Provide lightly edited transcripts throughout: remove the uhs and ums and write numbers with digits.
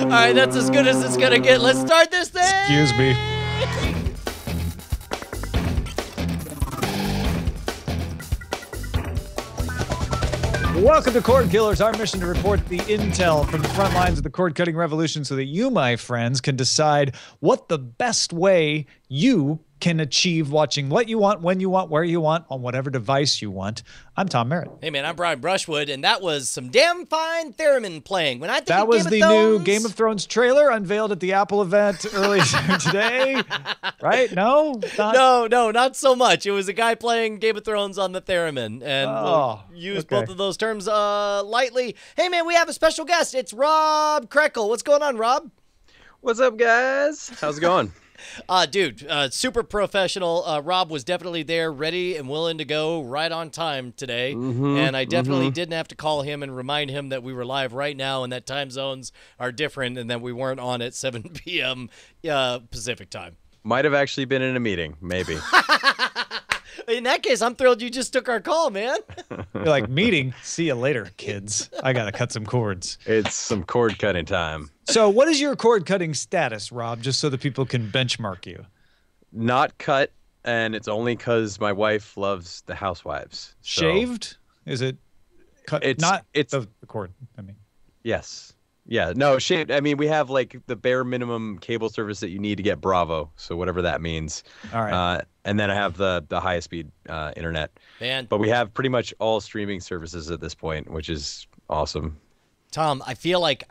All right, that's as good as it's gonna get. Let's start this thing. Excuse me. Welcome to Cordkillers, our mission to report the intel from the front lines of the cord-cutting revolution so that you, my friends, can decide what the best way you can achieve watching what you want, when you want, where you want, on whatever device you want. I'm Tom Merritt. Hey, man, I'm Brian Brushwood, and that was some damn fine theremin playing. When I think that of was Game the of new Thrones, Game of Thrones trailer unveiled at the Apple event earlier today. Right? No? No, not so much. It was a guy playing Game of Thrones on the theremin, and we'll use both of those terms lightly. Hey, man, we have a special guest. It's Rob Krekel. What's going on, Rob? What's up, guys? How's it going? Dude, super professional. Rob was definitely there, ready and willing to go right on time today. And I definitely didn't have to call him and remind him that we were live right now and that time zones are different and that we weren't on at 7 p.m. Pacific time. Might have actually been in a meeting, maybe. In that case, I'm thrilled you just took our call, man. You're like, meeting? See you later, kids. I got to cut some cords. It's some cord cutting time. So what is your cord cutting status, Rob, just so that people can benchmark you? Not cut, and it's only because my wife loves the Housewives. So Shaved? Is it cut? It's the cord, I mean. Yes. Yeah, no, shaved. I mean, we have like the bare minimum cable service that you need to get Bravo, so whatever that means. All right. And then I have the highest speed internet. Man. But we have pretty much all streaming services at this point, which is awesome. Tom, I feel like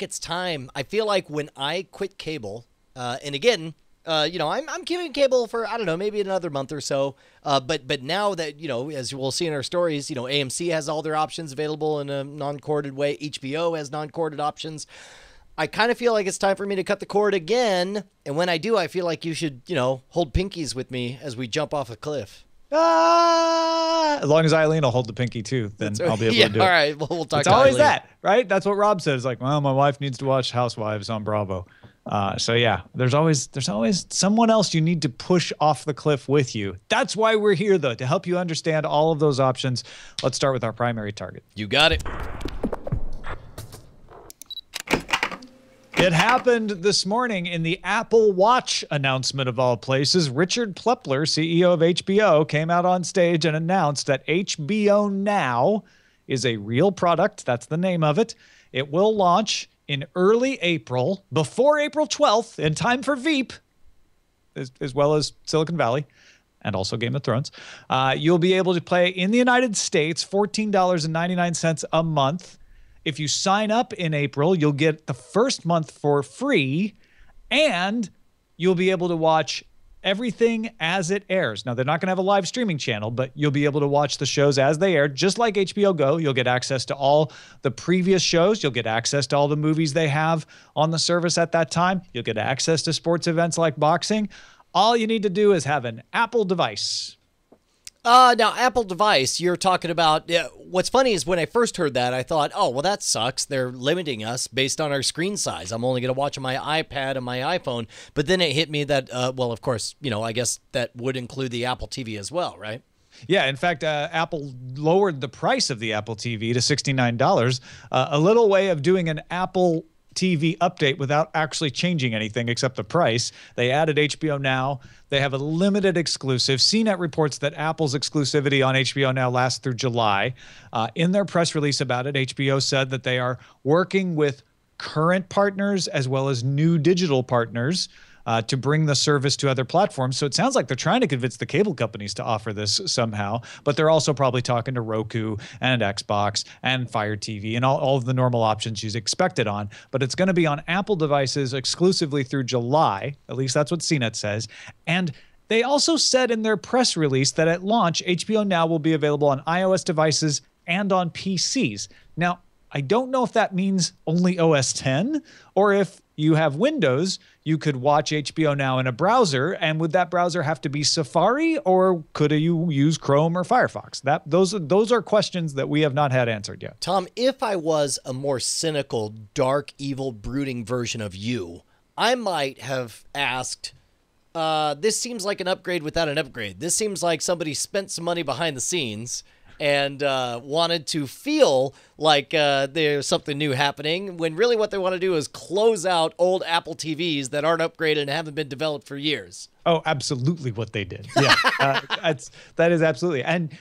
it's time. I feel like when I quit cable, and again, I'm keeping cable for, I don't know, maybe another month or so. But now that, as we'll see in our stories, AMC has all their options available in a non-corded way. HBO has non-corded options. I kind of feel like it's time for me to cut the cord again. And when I do, I feel like you should, hold pinkies with me as we jump off a cliff. As long as Eileen will hold the pinky too, then I'll be able to do it. All right, well, we'll talk. It's always that, right? That's what Rob says. Like, well, my wife needs to watch Housewives on Bravo. So yeah, there's always someone else you need to push off the cliff with you. That's why we're here, though, to help you understand all of those options. Let's start with our primary target. You got it. It happened this morning in the Apple Watch announcement of all places. Richard Plepler, CEO of HBO, came out on stage and announced that HBO Now is a real product. That's the name of it. It will launch in early April, before April 12th, in time for Veep, as well as Silicon Valley, and also Game of Thrones. You'll be able to play in the United States, $14.99 a month. If you sign up in April, you'll get the first month for free, and you'll be able to watch everything as it airs. Now, they're not going to have a live streaming channel, but you'll be able to watch the shows as they air, just like HBO Go. You'll get access to all the previous shows. You'll get access to all the movies they have on the service at that time. You'll get access to sports events like boxing. All you need to do is have an Apple device. Now, Apple device, you're talking about, what's funny is when I first heard that, I thought, oh, well, that sucks. They're limiting us based on our screen size. I'm only going to watch on my iPad and my iPhone. But then it hit me that, well, of course, I guess that would include the Apple TV as well, right? Yeah, in fact, Apple lowered the price of the Apple TV to $69, a little way of doing an Apple TV update without actually changing anything except the price. They added HBO Now. They have a limited exclusive. CNET reports that Apple's exclusivity on HBO Now lasts through July. In their press release about it, HBO said that they are working with current partners as well as new digital partners to bring the service to other platforms. So it sounds like they're trying to convince the cable companies to offer this somehow, but they're also probably talking to Roku and Xbox and Fire TV and all of the normal options you'd expect it on. But it's going to be on Apple devices exclusively through July. At least that's what CNET says. And they also said in their press release that at launch, HBO Now will be available on iOS devices and on PCs. Now, I don't know if that means only OS 10, or if you have Windows, you could watch HBO Now in a browser, and would that browser have to be Safari, or could you use Chrome or Firefox? Those are questions that we have not had answered yet. Tom, if I was a more cynical, dark, evil, brooding version of you, I might have asked, this seems like an upgrade without an upgrade. This seems like somebody spent some money behind the scenes and wanted to feel like there's something new happening, when really what they want to do is close out old Apple TVs that aren't upgraded and haven't been developed for years. Oh, absolutely what they did. Yeah, that is absolutely. And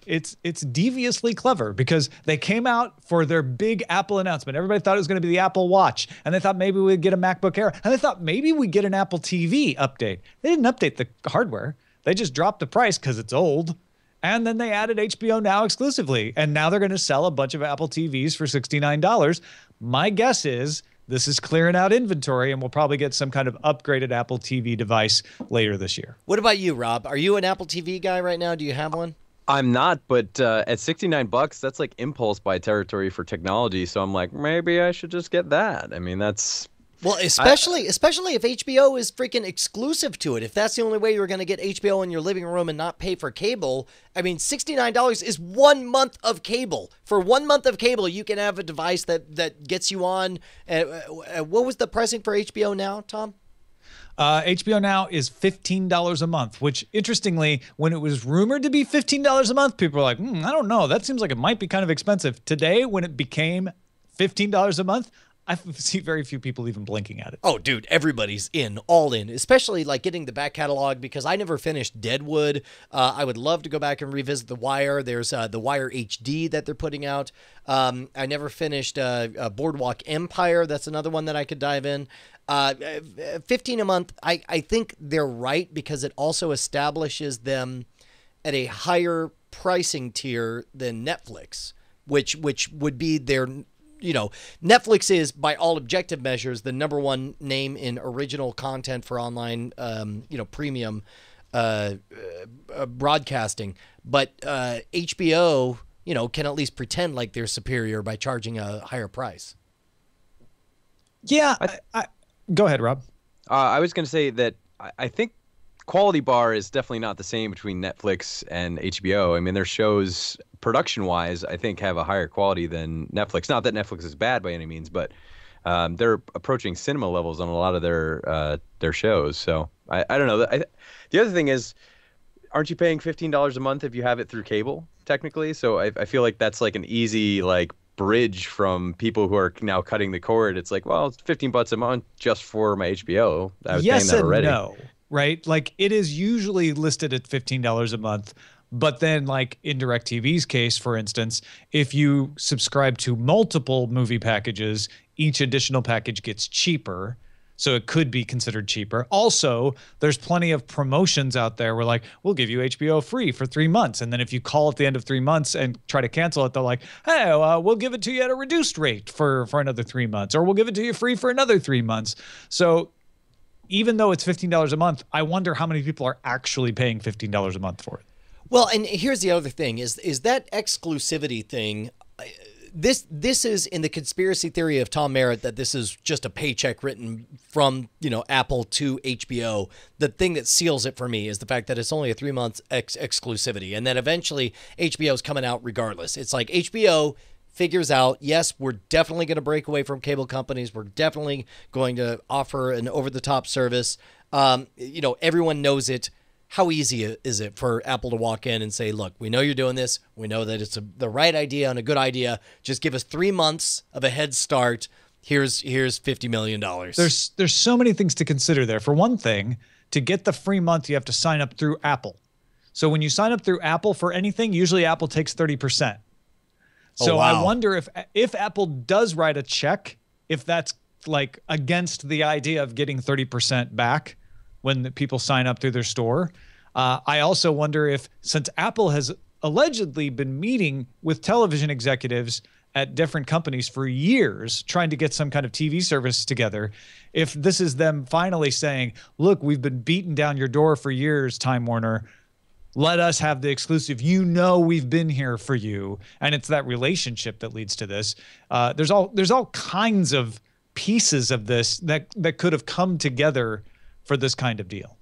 it's deviously clever, because they came out for their big Apple announcement. Everybody thought it was going to be the Apple Watch, and they thought maybe we'd get a MacBook Air, and they thought maybe we'd get an Apple TV update. They didn't update the hardware. They just dropped the price because it's old. And then they added HBO Now exclusively. And now they're going to sell a bunch of Apple TVs for $69. My guess is this is clearing out inventory, and we'll probably get some kind of upgraded Apple TV device later this year. What about you, Rob? Are you an Apple TV guy right now? Do you have one? I'm not, but at $69, that's like impulse buy territory for technology. So I'm like, maybe I should just get that. I mean, that's... Well, especially if HBO is freaking exclusive to it. If that's the only way you're going to get HBO in your living room and not pay for cable, I mean, $69 is 1 month of cable. For 1 month of cable, you can have a device that gets you on. What was the pricing for HBO Now, Tom? HBO Now is $15 a month, which, interestingly, when it was rumored to be $15 a month, people were like, I don't know. That seems like it might be kind of expensive. Today, when it became $15 a month, I see very few people even blinking at it. Oh, dude, everybody's all in, especially like getting the back catalog, because I never finished Deadwood. I would love to go back and revisit The Wire. There's The Wire HD that they're putting out. I never finished Boardwalk Empire. That's another one that I could dive in. 15 a month, I think they're right, because it also establishes them at a higher pricing tier than Netflix, which would be their... Netflix is, by all objective measures, the number one name in original content for online, premium broadcasting. But HBO, can at least pretend like they're superior by charging a higher price. Yeah. Go ahead, Rob. I was going to say that I think quality bar is definitely not the same between Netflix and HBO. I mean, their shows, production-wise, I think have a higher quality than Netflix. Not that Netflix is bad by any means, but they're approaching cinema levels on a lot of their shows. So I don't know. The other thing is, aren't you paying $15 a month if you have it through cable, technically? So I feel like that's like an easy bridge from people who are now cutting the cord. It's like, well, it's $15 a month just for my HBO. I was paying that already. No. Right? Like, it is usually listed at $15 a month, but then, like in DirecTV's case, for instance, if you subscribe to multiple movie packages, each additional package gets cheaper. So it could be considered cheaper. Also, there's plenty of promotions out there where, like, we'll give you HBO free for 3 months. And then if you call at the end of 3 months and try to cancel it, they're like, hey, we'll give it to you at a reduced rate for another 3 months, or we'll give it to you free for another 3 months. So even though it's $15 a month, I wonder how many people are actually paying $15 a month for it. Well, and here's the other thing, is that exclusivity thing. This is in the conspiracy theory of Tom Merritt, that this is just a paycheck written from, Apple to HBO. The thing that seals it for me is the fact that it's only a 3 month exclusivity. And then eventually HBO is coming out regardless. It's like HBO figures out, yes, we're definitely going to break away from cable companies. We're definitely going to offer an over-the-top service. Everyone knows it. How easy is it for Apple to walk in and say, look, we know you're doing this. We know that it's the right idea and a good idea. Just give us 3 months of a head start. Here's $50 million. There's so many things to consider there. For one thing, to get the free month, you have to sign up through Apple. So when you sign up through Apple for anything, usually Apple takes 30%. So wow. I wonder if Apple does write a check, if that's like against the idea of getting 30% back when the people sign up through their store. I also wonder if, since Apple has allegedly been meeting with television executives at different companies for years, trying to get some kind of TV service together, if this is them finally saying, look, we've been beating down your door for years, Time Warner. Let us have the exclusive. You know, we've been here for you. And it's that relationship that leads to this. There's all kinds of pieces of this that could have come together for this kind of deal.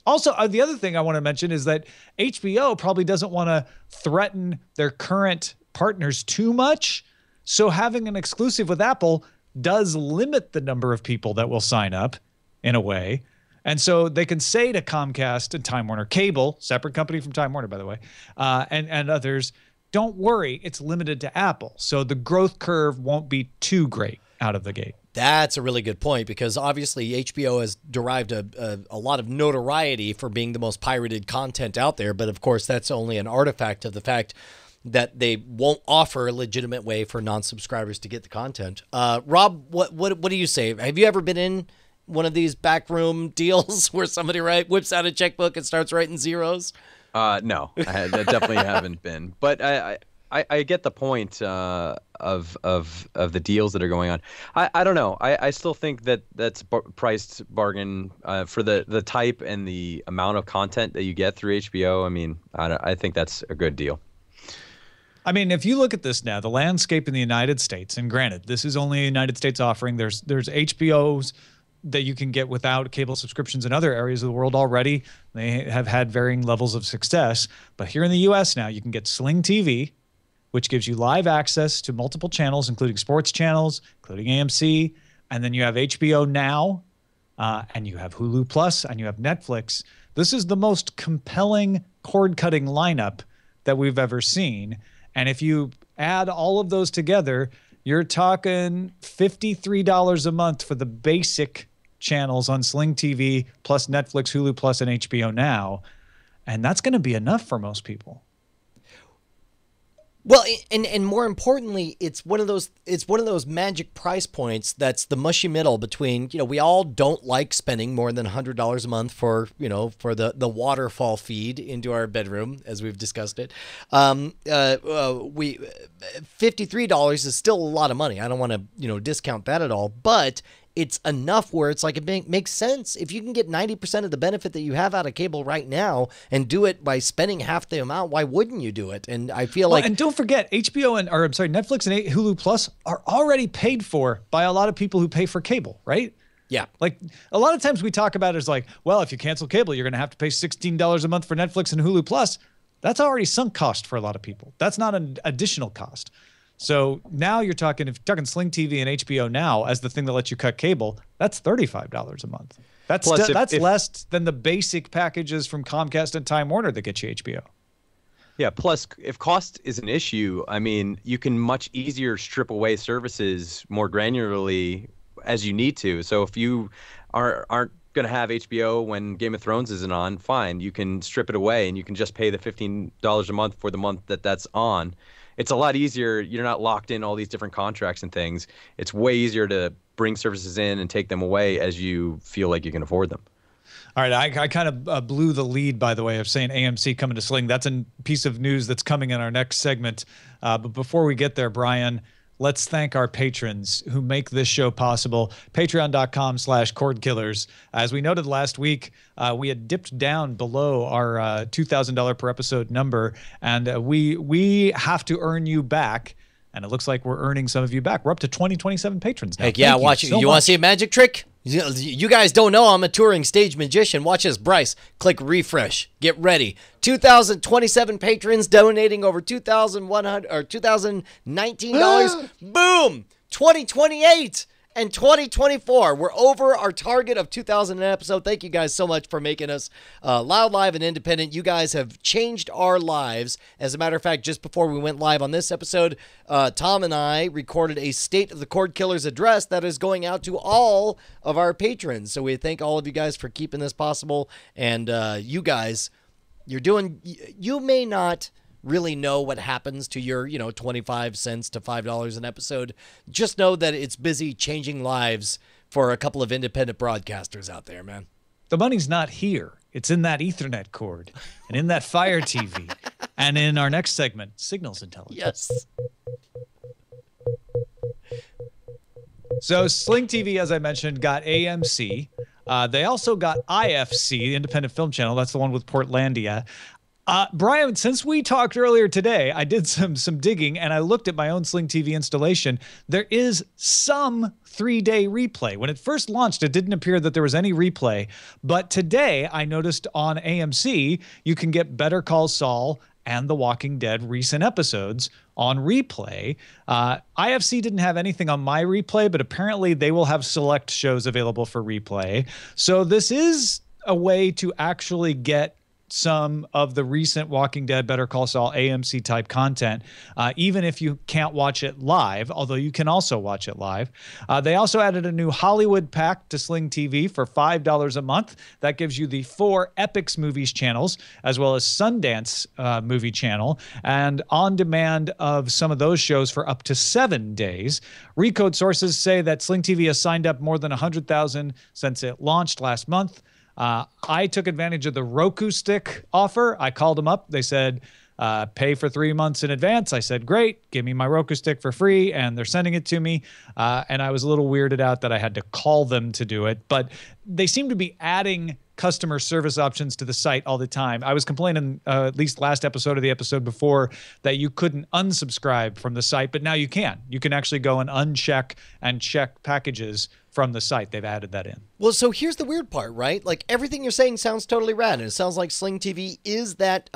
Also, the other thing I want to mention is that HBO probably doesn't want to threaten their current partners too much. So having an exclusive with Apple does limit the number of people that will sign up in a way. And so they can say to Comcast and Time Warner Cable, separate company from Time Warner, by the way, and others, don't worry, it's limited to Apple. So the growth curve won't be too great out of the gate. That's a really good point, because obviously HBO has derived a lot of notoriety for being the most pirated content out there. But of course, that's only an artifact of the fact that they won't offer a legitimate way for non-subscribers to get the content. Rob, what do you say? Have you ever been in one of these backroom deals where somebody whips out a checkbook and starts writing zeros? No, I definitely haven't been. But I get the point of the deals that are going on. I don't know. I still think that's priced bargain for the type and the amount of content that you get through HBO. I mean, I think that's a good deal. I mean, if you look at this now, the landscape in the United States, and granted, this is only a United States offering. There's HBOs that you can get without cable subscriptions in other areas of the world already. They have had varying levels of success. But here in the U.S. now, you can get Sling TV, which gives you live access to multiple channels, including sports channels, including AMC. And then you have HBO Now, and you have Hulu Plus, and you have Netflix. This is the most compelling cord-cutting lineup that we've ever seen. And if you add all of those together, you're talking $53 a month for the basic channels on Sling TV, plus Netflix, Hulu Plus, and HBO Now. And that's going to be enough for most people. Well, and more importantly, it's one of those magic price points that's the mushy middle between, we all don't like spending more than $100 a month for the waterfall feed into our bedroom, as we've discussed it. $53 is still a lot of money. I don't want to discount that at all, but it's enough where it's like it makes sense. If you can get 90% of the benefit that you have out of cable right now and do it by spending half the amount, why wouldn't you do it? And I feel like... And don't forget, Netflix and Hulu Plus are already paid for by a lot of people who pay for cable, right? Yeah. Like, a lot of times we talk about it as like, well, if you cancel cable, you're going to have to pay $16 a month for Netflix and Hulu Plus. That's already sunk cost for a lot of people. That's not an additional cost. So now if you're talking Sling TV and HBO Now as the thing that lets you cut cable, that's $35 a month. That's less than the basic packages from Comcast and Time Warner that get you HBO. Yeah, plus if cost is an issue, I mean, you can much easier strip away services more granularly as you need to. So if you aren't going to have HBO when Game of Thrones isn't on, fine, you can strip it away and you can just pay the $15 a month for the month that's on. It's a lot easier. You're not locked in all these different contracts and things. It's way easier to bring services in and take them away as you feel like you can afford them. All right, I kind of blew the lead, by the way, of saying AMC coming to Sling. That's a piece of news that's coming in our next segment. But before we get there, Brian, let's thank our patrons who make this show possible. Patreon.com/Cordkillers. As we noted last week, we had dipped down below our $2,000 per episode number, and we have to earn you back. And it looks like we're earning some of you back. We're up to 27 patrons now. Heck yeah, watch it. You want to see a magic trick? You guys don't know I'm a touring stage magician. Watch this, Bryce. Click refresh. Get ready. 2,027 patrons donating over $2,019. Boom! 2028 and 2024. We're over our target of 2,000 an episode. Thank you guys so much for making us loud, live, and independent. You guys have changed our lives. As a matter of fact, just before we went live on this episode, Tom and I recorded a State of the Cordkillers address that is going out to all of our patrons. So we thank all of you guys for keeping this possible. And you guys, you may not really know what happens to your, 25 cents to $5 an episode. Just know that it's busy changing lives for a couple of independent broadcasters out there, man. The money's not here. It's in that Ethernet cord and in that Fire TV and in our next segment, Signals Intelligence. Yes. So Sling TV, as I mentioned, got AMC. They also got IFC, the Independent Film Channel. That's the one with Portlandia. Brian, since we talked earlier today, I did some digging and I looked at my own Sling TV installation. There is some 3-day replay. When it first launched, it didn't appear that there was any replay. But today, I noticed on AMC, you can get Better Call Saul and The Walking Dead recent episodes on replay. IFC didn't have anything on my replay, but apparently they will have select shows available for replay. So this is a way to actually get some of the recent Walking Dead, Better Call Saul, AMC type content, even if you can't watch it live, although you can also watch it live. They also added a new Hollywood pack to Sling TV for $5 a month. That gives you the 4 Epix Movies channels, as well as Sundance movie channel, and on demand of some of those shows for up to 7 days. Recode sources say that Sling TV has signed up more than 100,000 since it launched last month. I took advantage of the Roku stick offer. I called them up. They said, pay for 3 months in advance. I said, great, give me my Roku stick for free. And they're sending it to me. And I was a little weirded out that I had to call them to do it. But they seem to be adding customer service options to the site all the time. I was complaining at least last episode or the episode before that you couldn't unsubscribe from the site, but now you can. You can actually go and uncheck and check packages from the site. They've added that in. Well, so here's the weird part, right? Like everything you're saying sounds totally rad, and it sounds like Sling TV is that.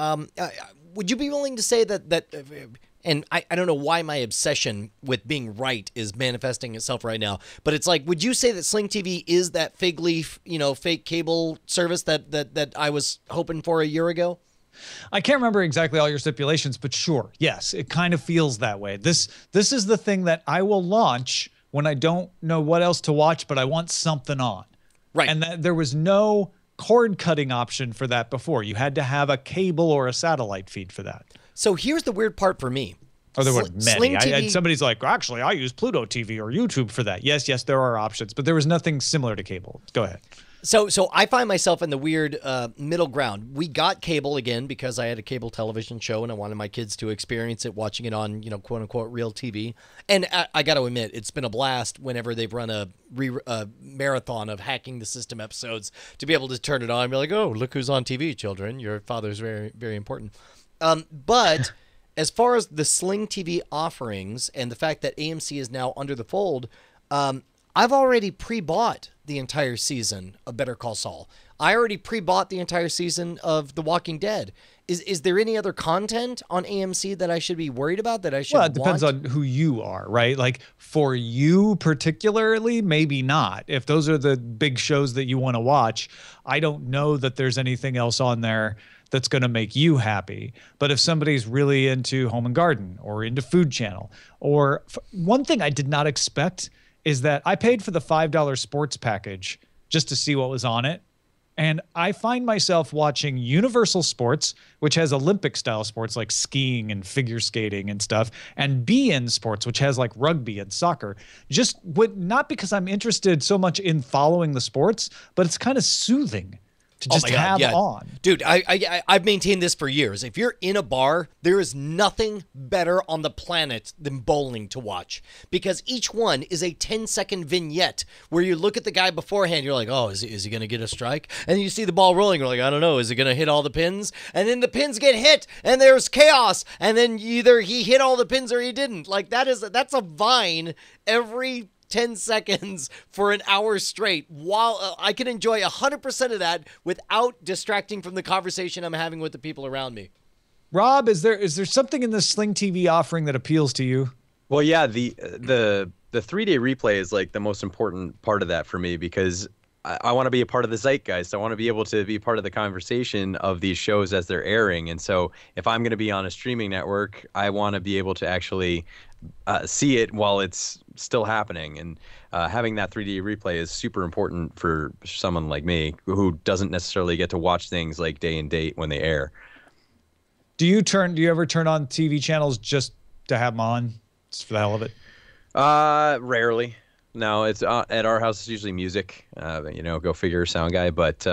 Would you be willing to say that and I don't know why my obsession with being right is manifesting itself right now, but it's like, would you say that Sling TV is that fig leaf, fake cable service that I was hoping for a year ago? I can't remember exactly all your stipulations, but sure, yes, it kind of feels that way. This is the thing that I will launch when I don't know what else to watch, but I want something on. Right. And there was no cord cutting option for that before. You had to have a cable or a satellite feed for that. So here's the weird part for me. Oh, there weren't many. Somebody's like, actually, I use Pluto TV or YouTube for that. Yes, there are options, but there was nothing similar to cable. Go ahead. So I find myself in the weird middle ground. We got cable again because I had a cable television show and I wanted my kids to experience it, watching it on, quote unquote, real TV. And I got to admit, it's been a blast whenever they've run a marathon of hacking the system episodes to be able to turn it on and be like, oh, look who's on TV, children. Your father's very, very important. But as far as the Sling TV offerings and the fact that AMC is now under the fold, I've already pre-bought the entire season of Better Call Saul. I already pre-bought the entire season of The Walking Dead. Is there any other content on AMC that I should be worried about, that I should Well, it depends on who you are, right? Like for you particularly, maybe not. If those are the big shows that you want to watch, I don't know that there's anything else on there that's going to make you happy. But if somebody's really into Home and Garden or into Food Channel, or one thing I did not expect is that I paid for the $5 sports package just to see what was on it. And I find myself watching Universal Sports, which has Olympic style sports like skiing and figure skating and stuff, and BN Sports, which has like rugby and soccer. Not because I'm interested so much in following the sports, but it's kind of soothing to just have on. Dude, I've maintained this for years. If you're in a bar, there is nothing better on the planet than bowling to watch, because each one is a 10-second vignette where you look at the guy beforehand, you're like, oh, is he going to get a strike? And then you see the ball rolling, you're like, I don't know, is it going to hit all the pins? And then the pins get hit, and there's chaos, and then either he hit all the pins or he didn't. Like, that's a vine every 10 seconds for an hour straight, while I can enjoy 100% of that without distracting from the conversation I'm having with the people around me. Rob, is there something in the Sling TV offering that appeals to you? Well, yeah, the 3-day replay is like the most important part of that for me, because I want to be a part of the zeitgeist. I want to be able to be part of the conversation of these shows as they're airing. And so if I'm going to be on a streaming network, I want to be able to actually see it while it's still happening. And having that 3D replay is super important for someone like me who doesn't necessarily get to watch things like day and date when they air. Do you ever turn on TV channels just to have them on, just for the hell of it? Rarely. No, it's at our house. It's usually music. Go figure, sound guy. But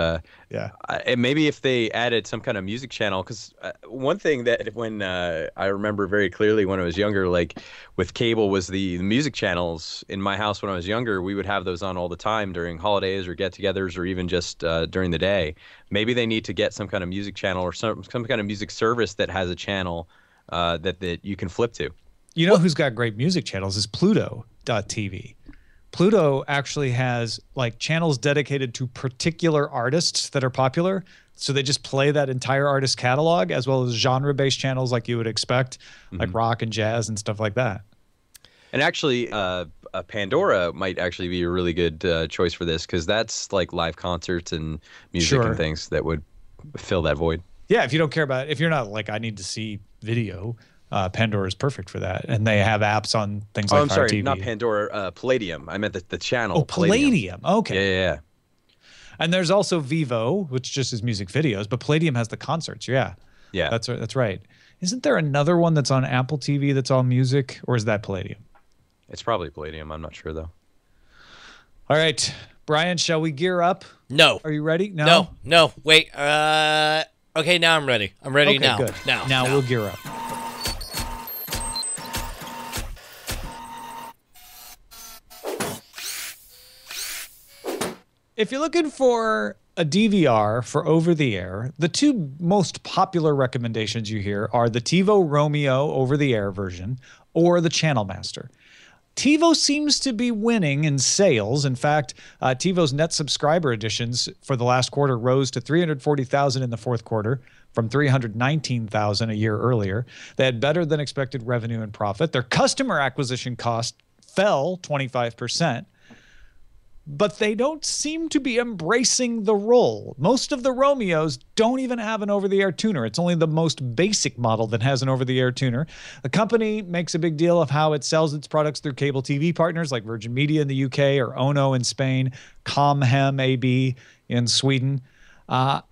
Yeah. and maybe if they added some kind of music channel, because one thing that when I remember very clearly when I was younger, like with cable, was the music channels in my house when I was younger. We would have those on all the time during holidays or get-togethers or even just during the day. Maybe they need to get some kind of music channel or some kind of music service that has a channel that you can flip to. You know who's got great music channels is Pluto.tv. Pluto actually has like channels dedicated to particular artists that are popular. So they just play that entire artist catalog, as well as genre-based channels like you would expect, like rock and jazz and stuff like that. And actually, Pandora might actually be a really good choice for this, because that's like live concerts and music and things that would fill that void. Yeah, if you don't care about, if you're not like, I need to see video, Pandora is perfect for that. And they have apps on things like Fire TV. Not Pandora, Palladium. I meant the channel. Oh, Palladium. Okay. Yeah. And there's also Vivo, which just is music videos, but Palladium has the concerts. Yeah. That's right. Isn't there another one that's on Apple TV that's all music, or is that Palladium? It's probably Palladium. I'm not sure though. All right, Brian, shall we gear up? No. Are you ready? No. Wait. Okay, now I'm ready. I'm ready now. Good. Now we'll gear up. If you're looking for a DVR for over-the-air, the two most popular recommendations you hear are the TiVo Romeo over-the-air version or the Channel Master. TiVo seems to be winning in sales. In fact, TiVo's net subscriber additions for the last quarter rose to 340,000 in the fourth quarter from 319,000 a year earlier. They had better than expected revenue and profit. Their customer acquisition cost fell 25%. But they don't seem to be embracing the role. Most of the Romeos don't even have an over-the-air tuner. It's only the most basic model that has an over-the-air tuner. The company makes a big deal of how it sells its products through cable TV partners like Virgin Media in the UK or Ono in Spain, Comhem AB in Sweden. I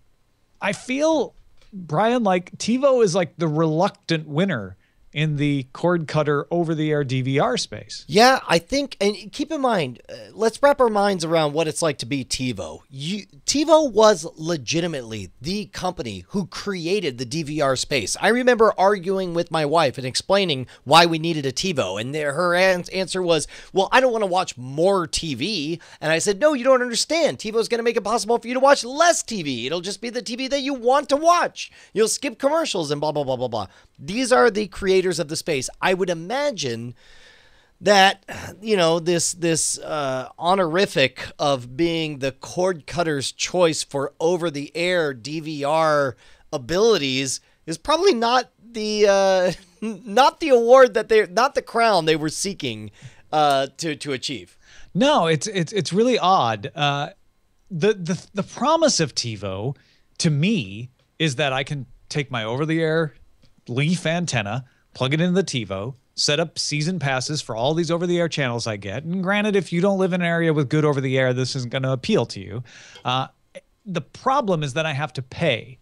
feel, Brian, like TiVo is like the reluctant winner in the cord cutter over-the-air DVR space. Yeah, I think, and keep in mind, let's wrap our minds around what it's like to be TiVo. TiVo was legitimately the company who created the DVR space. I remember arguing with my wife and explaining why we needed a TiVo, and her answer was, well, I don't want to watch more TV. And I said, no, you don't understand. TiVo is going to make it possible for you to watch less TV. It'll just be the TV that you want to watch. You'll skip commercials and blah, blah, blah, blah, blah. These are the creators of the space. I would imagine that, this honorific of being the cord cutter's choice for over-the-air DVR abilities is probably not the award that not the crown they were seeking to achieve. No, it's really odd. The promise of TiVo to me is that I can take my over-the-air leaf antenna, plug it into the TiVo, set up season passes for all these over-the-air channels I get. And granted, if you don't live in an area with good over-the-air, this isn't going to appeal to you. The problem is that I have to pay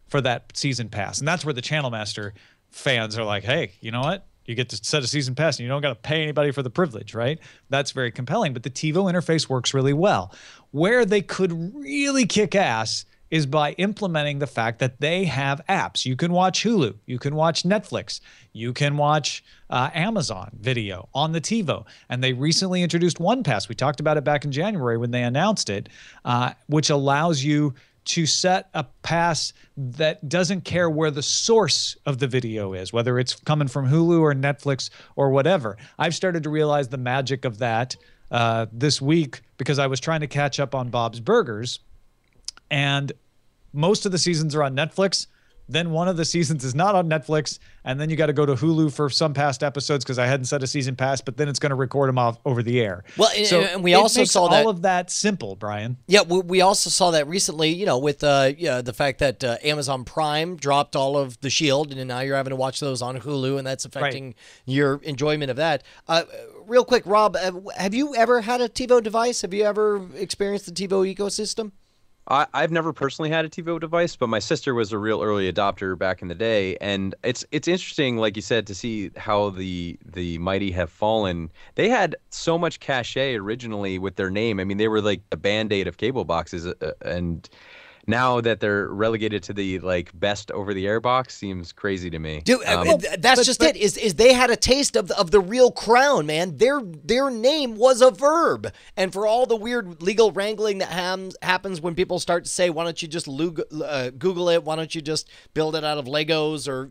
for that season pass. And that's where the Channel Master fans are like, hey, you know what? You get to set a season pass and you don't got to pay anybody for the privilege, right? That's very compelling. But the TiVo interface works really well. Where they could really kick ass is by implementing the fact that they have apps. You can watch Hulu. You can watch Netflix. You can watch Amazon Video on the TiVo. And they recently introduced One Pass. We talked about it back in January when they announced it, which allows you to set a pass that doesn't care where the source of the video is, whether it's coming from Hulu or Netflix or whatever. I've started to realize the magic of that this week because I was trying to catch up on Bob's Burgers. And most of the seasons are on Netflix. Then one of the seasons is not on Netflix. And then you got to go to Hulu for some past episodes because I hadn't set a season pass, but then it's going to record them off over the air. Well, and we also saw that all of that simple, Brian. Yeah, we also saw that recently, with the fact that Amazon Prime dropped all of The Shield, and now you're having to watch those on Hulu, and that's affecting your enjoyment of that. Real quick, Rob, have you ever had a TiVo device? Have you ever experienced the TiVo ecosystem? I've never personally had a TiVo device, but my sister was a real early adopter back in the day, and it's interesting, like you said, to see how the mighty have fallen. They had so much cachet originally with their name. I mean, they were like the Band-Aid of cable boxes, and now that they're relegated to the like best over-the-air box seems crazy to me. Dude, that's just it. Is they had a taste of the real crown, man. Their name was a verb, and for all the weird legal wrangling that happens when people start to say, "Why don't you just Google it? Why don't you just build it out of Legos, or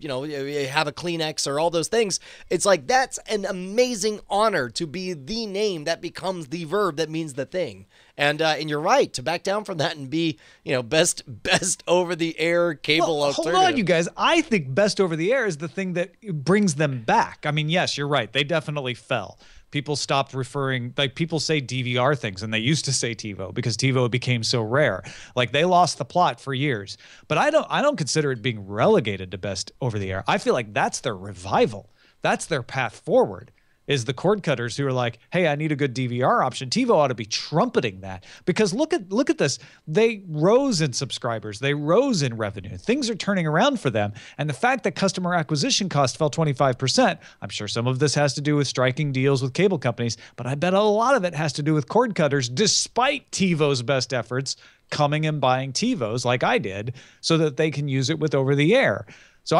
have a Kleenex, or all those things?" It's like that's an amazing honor to be the name that becomes the verb that means the thing. And you're right, to back down from that and be, best over the air cable alternative. Hold on, you guys. I think best over the air is the thing that brings them back. I mean, yes, you're right. They definitely fell. People stopped referring, like people say DVR things, and they used to say TiVo because TiVo became so rare. Like they lost the plot for years. But I don't consider it being relegated to best over the air. I feel like that's their revival. That's their path forward. Is the cord cutters who are like, hey, I need a good DVR option. TiVo ought to be trumpeting that, because look at this. They rose in subscribers. They rose in revenue. Things are turning around for them. And the fact that customer acquisition cost fell 25%, I'm sure some of this has to do with striking deals with cable companies, but I bet a lot of it has to do with cord cutters, despite TiVo's best efforts, coming and buying TiVos like I did so that they can use it with over the air. So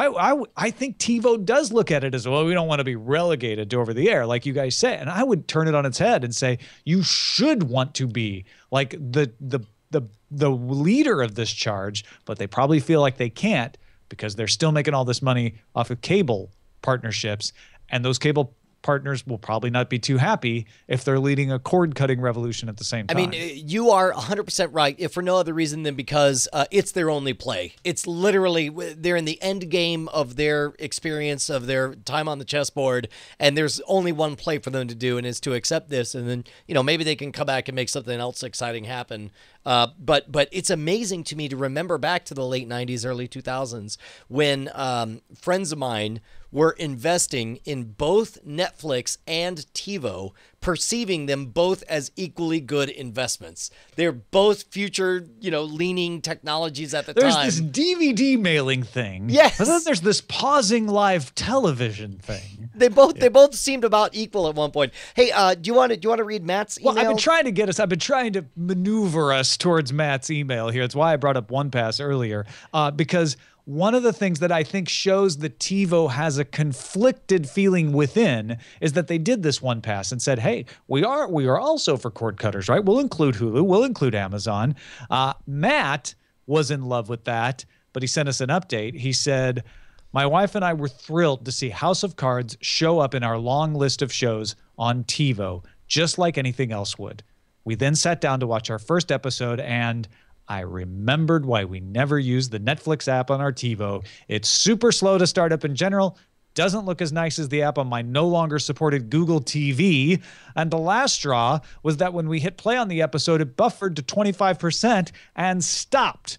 I think TiVo does look at it as, well, we don't want to be relegated to over the air, like you guys say. And I would turn it on its head and say, you should want to be like the leader of this charge, but they probably feel like they can't because they're still making all this money off of cable partnerships. And those cable partners will probably not be too happy if they're leading a cord-cutting revolution at the same time. I mean, you are 100% right, if for no other reason than because it's their only play. It's literally, they're in the end game of their experience, of their time on the chessboard, and there's only one play for them to do, and it's to accept this, and then, maybe they can come back and make something else exciting happen. But it's amazing to me to remember back to the late 90s, early 2000s, when friends of mine were investing in both Netflix and TiVo, perceiving them both as equally good investments. They're both future, leaning technologies at the time. There's this DVD mailing thing. Yes. But then there's this pausing live television thing. They both seemed about equal at one point. Hey, do you want to read Matt's email? Well, I've been trying to maneuver us towards Matt's email here. It's why I brought up One Pass earlier, because one of the things that I think shows that TiVo has a conflicted feeling within is that they did this One Pass and said, hey, we are also for cord cutters, right? We'll include Hulu, we'll include Amazon. Matt was in love with that, but he sent us an update. He said, my wife and I were thrilled to see House of Cards show up in our long list of shows on TiVo, just like anything else would. We then sat down to watch our first episode, and I remembered why we never used the Netflix app on our TiVo. It's super slow to start up in general, doesn't look as nice as the app on my no longer supported Google TV. And the last straw was that when we hit play on the episode, it buffered to 25% and stopped.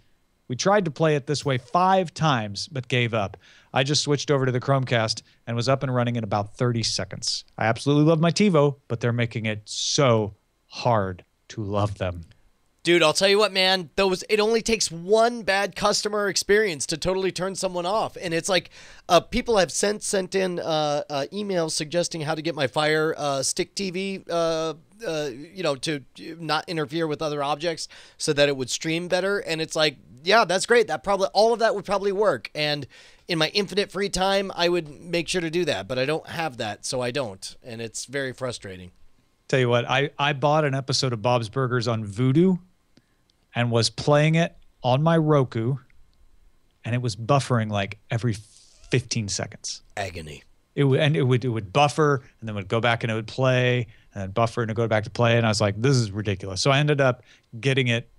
We tried to play it this way 5 times, but gave up. I just switched over to the Chromecast and was up and running in about 30 seconds. I absolutely love my TiVo, but they're making it so hard to love them. Dude, I'll tell you what, man, it only takes one bad customer experience to totally turn someone off. And it's like people have sent in emails suggesting how to get my Fire Stick TV, to not interfere with other objects so that it would stream better. And it's like, yeah, that's great. All of that would probably work. And in my infinite free time, I would make sure to do that. But I don't have that, so I don't. And it's very frustrating. Tell you what, I bought an episode of Bob's Burgers on Vudu and was playing it on my Roku, and it was buffering like every 15 seconds. Agony. It would buffer, and then would go back and it would play, and then buffer and it'd go back to play, and I was like, this is ridiculous. So I ended up getting it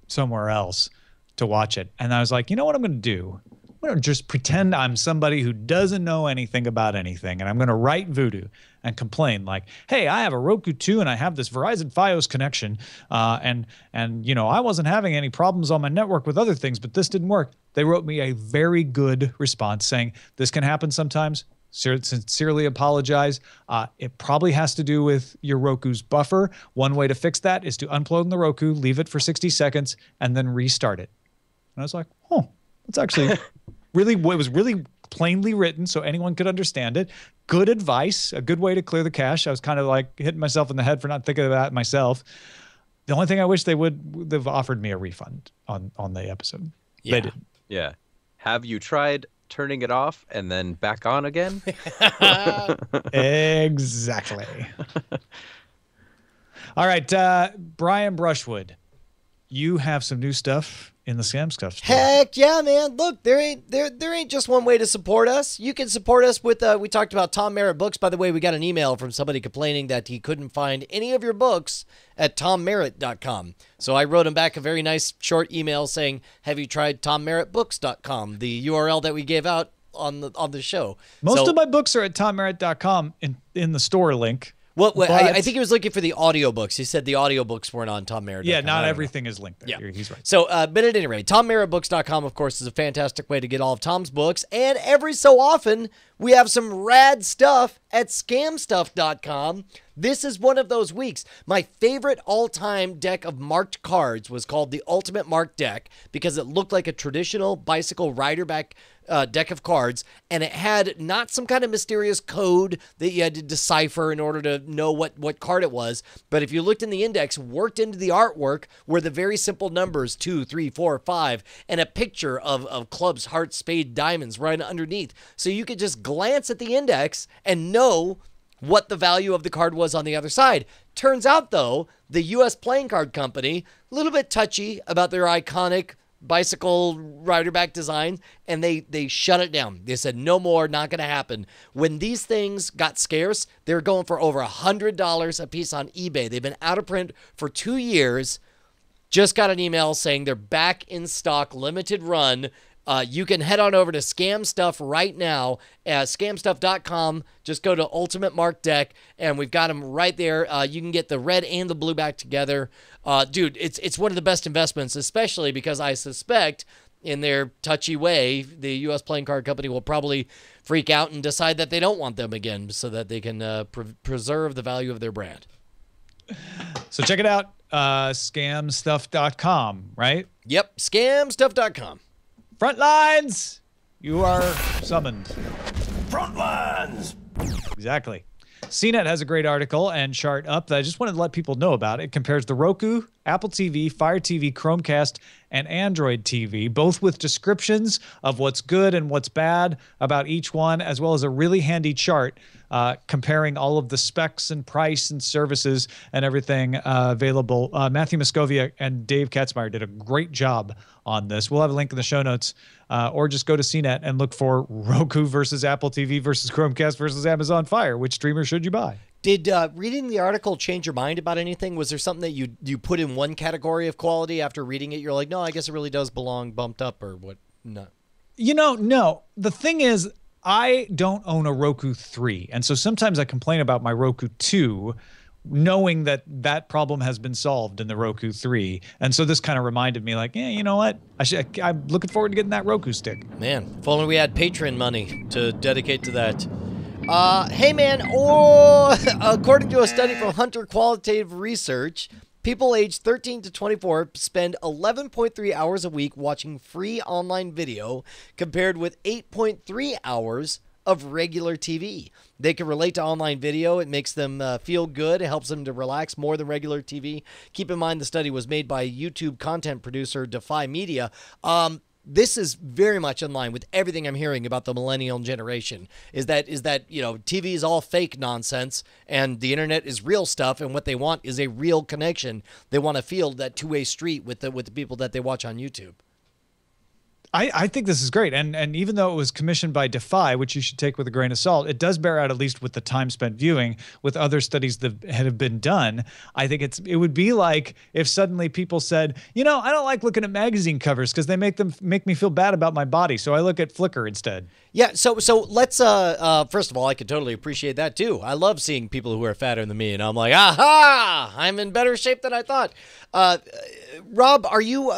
somewhere else to watch it, and I was like, you know what I'm going to do? I'm going to just pretend I'm somebody who doesn't know anything about anything, and I'm going to write Vudu and complain like, hey, I have a Roku 2 and I have this Verizon Fios connection, and I wasn't having any problems on my network with other things, but this didn't work. They wrote me a very good response saying, this can happen sometimes. Sincerely apologize. It probably has to do with your Roku's buffer. One way to fix that is to unplug the Roku, leave it for 60 seconds, and then restart it. And I was like, oh, that's actually really, it was really plainly written so anyone could understand it. Good advice, a good way to clear the cache. I was kind of like hitting myself in the head for not thinking of that myself. The only thing I wish they've offered me a refund on the episode. Yeah. They didn't. Yeah. Have you tried turning it off and then back on again? Exactly. All right, Brian Brushwood, you have some new stuff in the Scam Stuff store. Heck yeah, man. Look, there ain't just one way to support us. You can support us with, we talked about Tom Merritt books. By the way, we got an email from somebody complaining that he couldn't find any of your books at tommerritt.com. So I wrote him back a very nice short email saying, have you tried tommerrittbooks.com, the URL that we gave out on the show. Most of my books are at tommerritt.com in the store link. Well, I think he was looking for the audiobooks. He said the audiobooks weren't on Tom Merritt. Yeah, not everything is linked there. Yeah. He's right. So, but at any rate, TomMerrittBooks.com, of course, is a fantastic way to get all of Tom's books. And every so often, we have some rad stuff at ScamStuff.com. This is one of those weeks. My favorite all-time deck of marked cards was called the Ultimate Marked Deck because it looked like a traditional bicycle rider back deck of cards, and it had not some kind of mysterious code that you had to decipher in order to know what card it was, but if you looked in the index, worked into the artwork were the very simple numbers 2, 3, 4, 5, and a picture of clubs, hearts, spade, diamonds right underneath. So you could just glance at the index and know what the value of the card was on the other side. Turns out, though, the U.S. Playing Card Company, a little bit touchy about their iconic bicycle rider back design, and they shut it down. They said no more, not going to happen. When these things got scarce, they were going for over $100 a piece on eBay. They've been out of print for 2 years. Just got an email saying they're back in stock, limited run. You can head on over to Scam Stuff right now at scamstuff.com. Just go to Ultimate Mark Deck, and we've got them right there. You can get the red and the blue back together. Dude, it's one of the best investments, especially because I suspect in their touchy way, the U.S. Playing Card Company will probably freak out and decide that they don't want them again so that they can preserve the value of their brand. So check it out, scamstuff.com, right? Yep, scamstuff.com. Front lines, you are summoned. Front lines. Exactly. CNET has a great article and chart up that I just wanted to let people know about. It compares the Roku, Apple TV, Fire TV, Chromecast, and Android TV, both with descriptions of what's good and what's bad about each one, as well as a really handy chart comparing all of the specs and price and services and everything available. Matthew Moscovia and Dave Katzmeyer did a great job on this. We'll have a link in the show notes, or just go to CNET and look for Roku versus Apple TV versus Chromecast versus Amazon Fire. Which streamer should you buy? Did reading the article change your mind about anything? Was there something that you put in one category of quality after reading it? You're like, no, I guess it really does belong bumped up, or what? No. No. The thing is, I don't own a Roku 3. And so sometimes I complain about my Roku 2, knowing that problem has been solved in the Roku 3. And so this kind of reminded me like, you know what? I'm looking forward to getting that Roku stick. Man, if only we had Patreon money to dedicate to that. Hey, man, according to a study from Hunter Qualitative Research, people aged 13 to 24 spend 11.3 hours a week watching free online video compared with 8.3 hours of regular TV. They can relate to online video. It makes them feel good. It helps them to relax more than regular TV. Keep in mind the study was made by YouTube content producer Defy Media. This is very much in line with everything I'm hearing about the millennial generation. Is that TV is all fake nonsense and the internet is real stuff, and what they want is a real connection. They want to feel that two-way street with the people that they watch on YouTube. I think this is great. And even though it was commissioned by Defy, which you should take with a grain of salt, it does bear out, at least with the time spent viewing, with other studies that have been done. I think it would be like if suddenly people said, I don't like looking at magazine covers because they make me feel bad about my body. So I look at Flickr instead. Yeah. So let's, first of all, I could totally appreciate that too. I love seeing people who are fatter than me, and I'm like, aha, I'm in better shape than I thought. Rob, are you,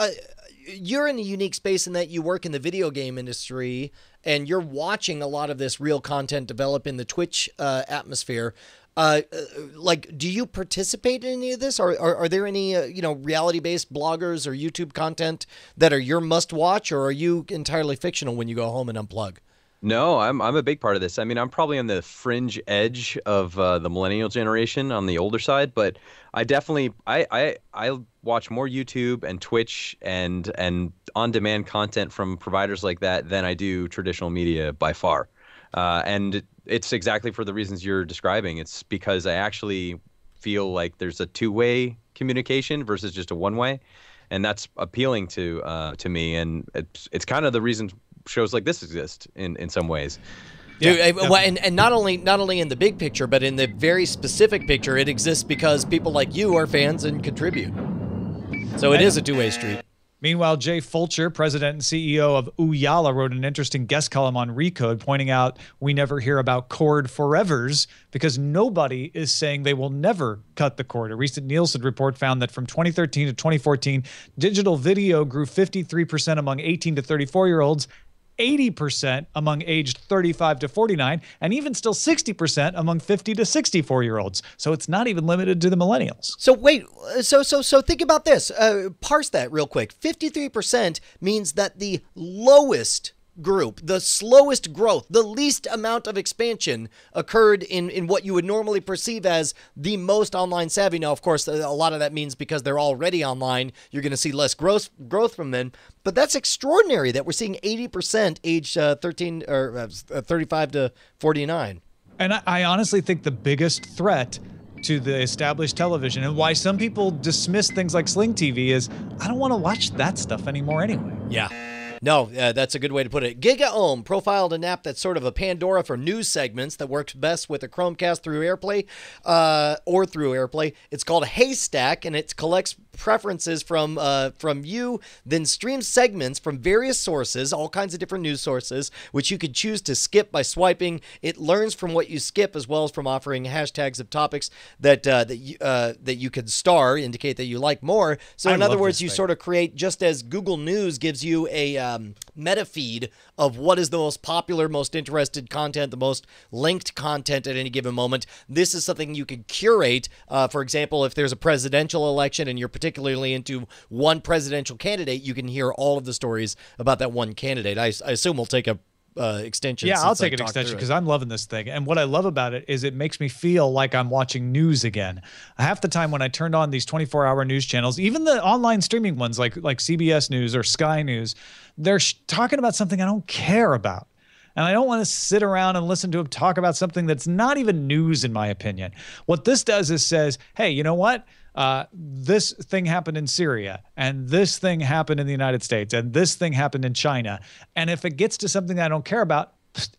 you're in a unique space in that you work in the video game industry. and you're watching a lot of this real content develop in the Twitch atmosphere. Like, do you participate in any of this? Or are there any, reality-based bloggers or YouTube content that are your must-watch, or are you entirely fictional when you go home and unplug? No, I'm a big part of this. I mean, I'm probably on the fringe edge of the millennial generation on the older side, but I definitely I watch more YouTube and Twitch and on-demand content from providers like that than I do traditional media by far. And it's exactly for the reasons you're describing. It's because I actually feel like there's a two-way communication versus just a one-way, and that's appealing to me. And it's kind of the reason shows like this exist in some ways. Dude, and not only in the big picture, but in the very specific picture, it exists because people like you are fans and contribute. So it is a two-way street. Meanwhile, Jay Fulcher, president and CEO of Ooyala, wrote an interesting guest column on Recode pointing out we never hear about cord forevers because nobody is saying they will never cut the cord. A recent Nielsen report found that from 2013 to 2014, digital video grew 53% among 18 to 34-year-olds, 80% among aged 35 to 49, and even still 60% among 50 to 64-year-olds. So it's not even limited to the millennials. So wait, so think about this. Parse that real quick. 53% means that the lowest group, the slowest growth, the least amount of expansion occurred in what you would normally perceive as the most online savvy. Now, of course, a lot of that means because they're already online, you're going to see less growth from them. But that's extraordinary that we're seeing 80% age 13 or 35 to 49. And I honestly think the biggest threat to the established television and why some people dismiss things like Sling TV is I don't want to watch that stuff anymore anyway. Yeah. No, that's a good way to put it. GigaOhm profiled an app that's sort of a Pandora for news segments that works best with a Chromecast through AirPlay or through AirPlay. It's called Haystack, and it collects preferences from you, then streams segments from various sources, all kinds of different news sources, which you could choose to skip by swiping. It learns from what you skip as well as from offering hashtags of topics that you could star, indicate that you like more. So in other words, you sort of create, just as Google News gives you a meta feed of what is the most popular, most interested content, the most linked content at any given moment. This is something you can curate. For example, if there's a presidential election and you're particularly into one presidential candidate, you can hear all of the stories about that one candidate. I assume we'll take a extension. Yeah, I'll take an extension because I'm loving this thing. And what I love about it is it makes me feel like I'm watching news again. Half the time when I turned on these 24-hour news channels, even the online streaming ones like CBS News or Sky News, they're talking about something I don't care about. And I don't want to sit around and listen to them talk about something that's not even news, in my opinion. What this does is says, hey, you know what? This thing happened in Syria, and this thing happened in the United States, and this thing happened in China. And if it gets to something I don't care about,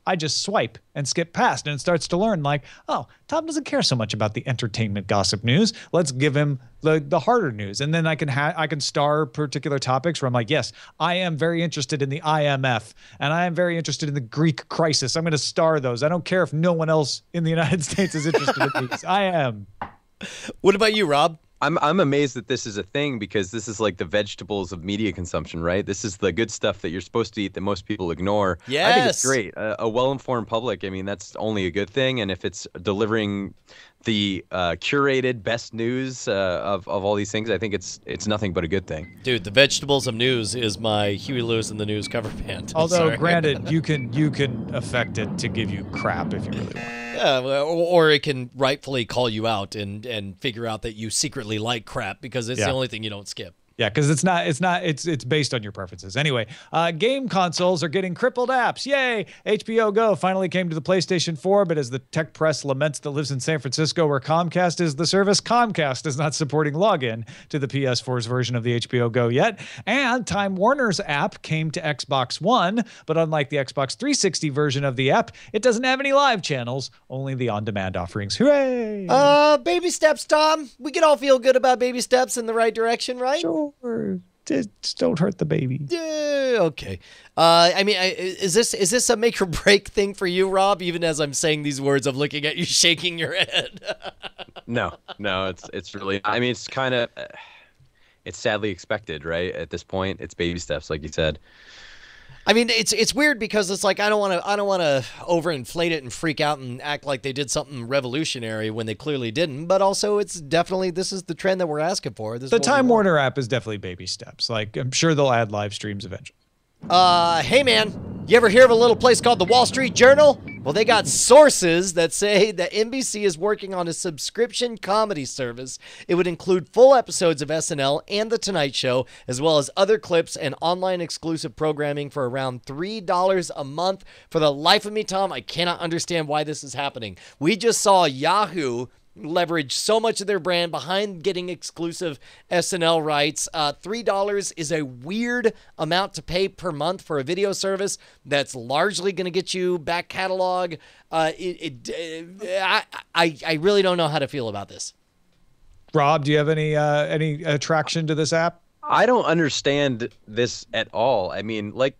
I just swipe and skip past, and it starts to learn like, oh, Tom doesn't care so much about the entertainment gossip news. Let's give him the harder news. And then I can star particular topics where I'm like, yes, I am very interested in the IMF, and I am very interested in the Greek crisis. I'm going to star those. I don't care if no one else in the United States is interested in these. I am. What about you, Rob? I'm amazed that this is a thing because this is like the vegetables of media consumption, right? This is the good stuff that you're supposed to eat that most people ignore. Yes. I think it's great. A well-informed public, I mean, that's only a good thing. And if it's delivering the curated best news of all these things, I think it's nothing but a good thing. Dude, the vegetables of news is my Huey Lewis and the News cover band. Although, granted, you can affect it to give you crap if you really want. Yeah, or it can rightfully call you out and figure out that you secretly like crap because it's the only thing you don't skip. Yeah, because it's based on your preferences. Anyway, game consoles are getting crippled apps. Yay! HBO Go finally came to the PlayStation 4, but as the tech press laments that lives in San Francisco where Comcast is the service, Comcast is not supporting login to the PS4's version of the HBO Go yet. And Time Warner's app came to Xbox One, but unlike the Xbox 360 version of the app, it doesn't have any live channels, only the on-demand offerings. Hooray! Baby steps, Tom. We can all feel good about baby steps in the right direction, right? Sure. Just don't hurt the baby. Yeah, okay. I mean, is this a make or break thing for you, Rob? Even as I'm saying these words, I'm looking at you shaking your head. No, it's really. I mean, it's kind of, it's sadly expected, right? At this point, it's baby steps, like you said. I mean, it's weird because it's like I don't want to overinflate it and freak out and act like they did something revolutionary when they clearly didn't. But also, it's definitely this is the trend that we're asking for. This The Time Warner app is definitely baby steps. Like, I'm sure they'll add live streams eventually. Hey man, you ever hear of a little place called the Wall Street Journal? Well, they got sources that say that NBC is working on a subscription comedy service. It would include full episodes of SNL and The Tonight Show, as well as other clips and online exclusive programming for around $3 a month. For the life of me, Tom, I cannot understand why this is happening. We just saw Yahoo leverage so much of their brand behind getting exclusive SNL rights. $3 is a weird amount to pay per month for a video service that's largely going to get you back catalog. I really don't know how to feel about this. Rob, do you have any attraction to this app? I don't understand this at all. I mean, like,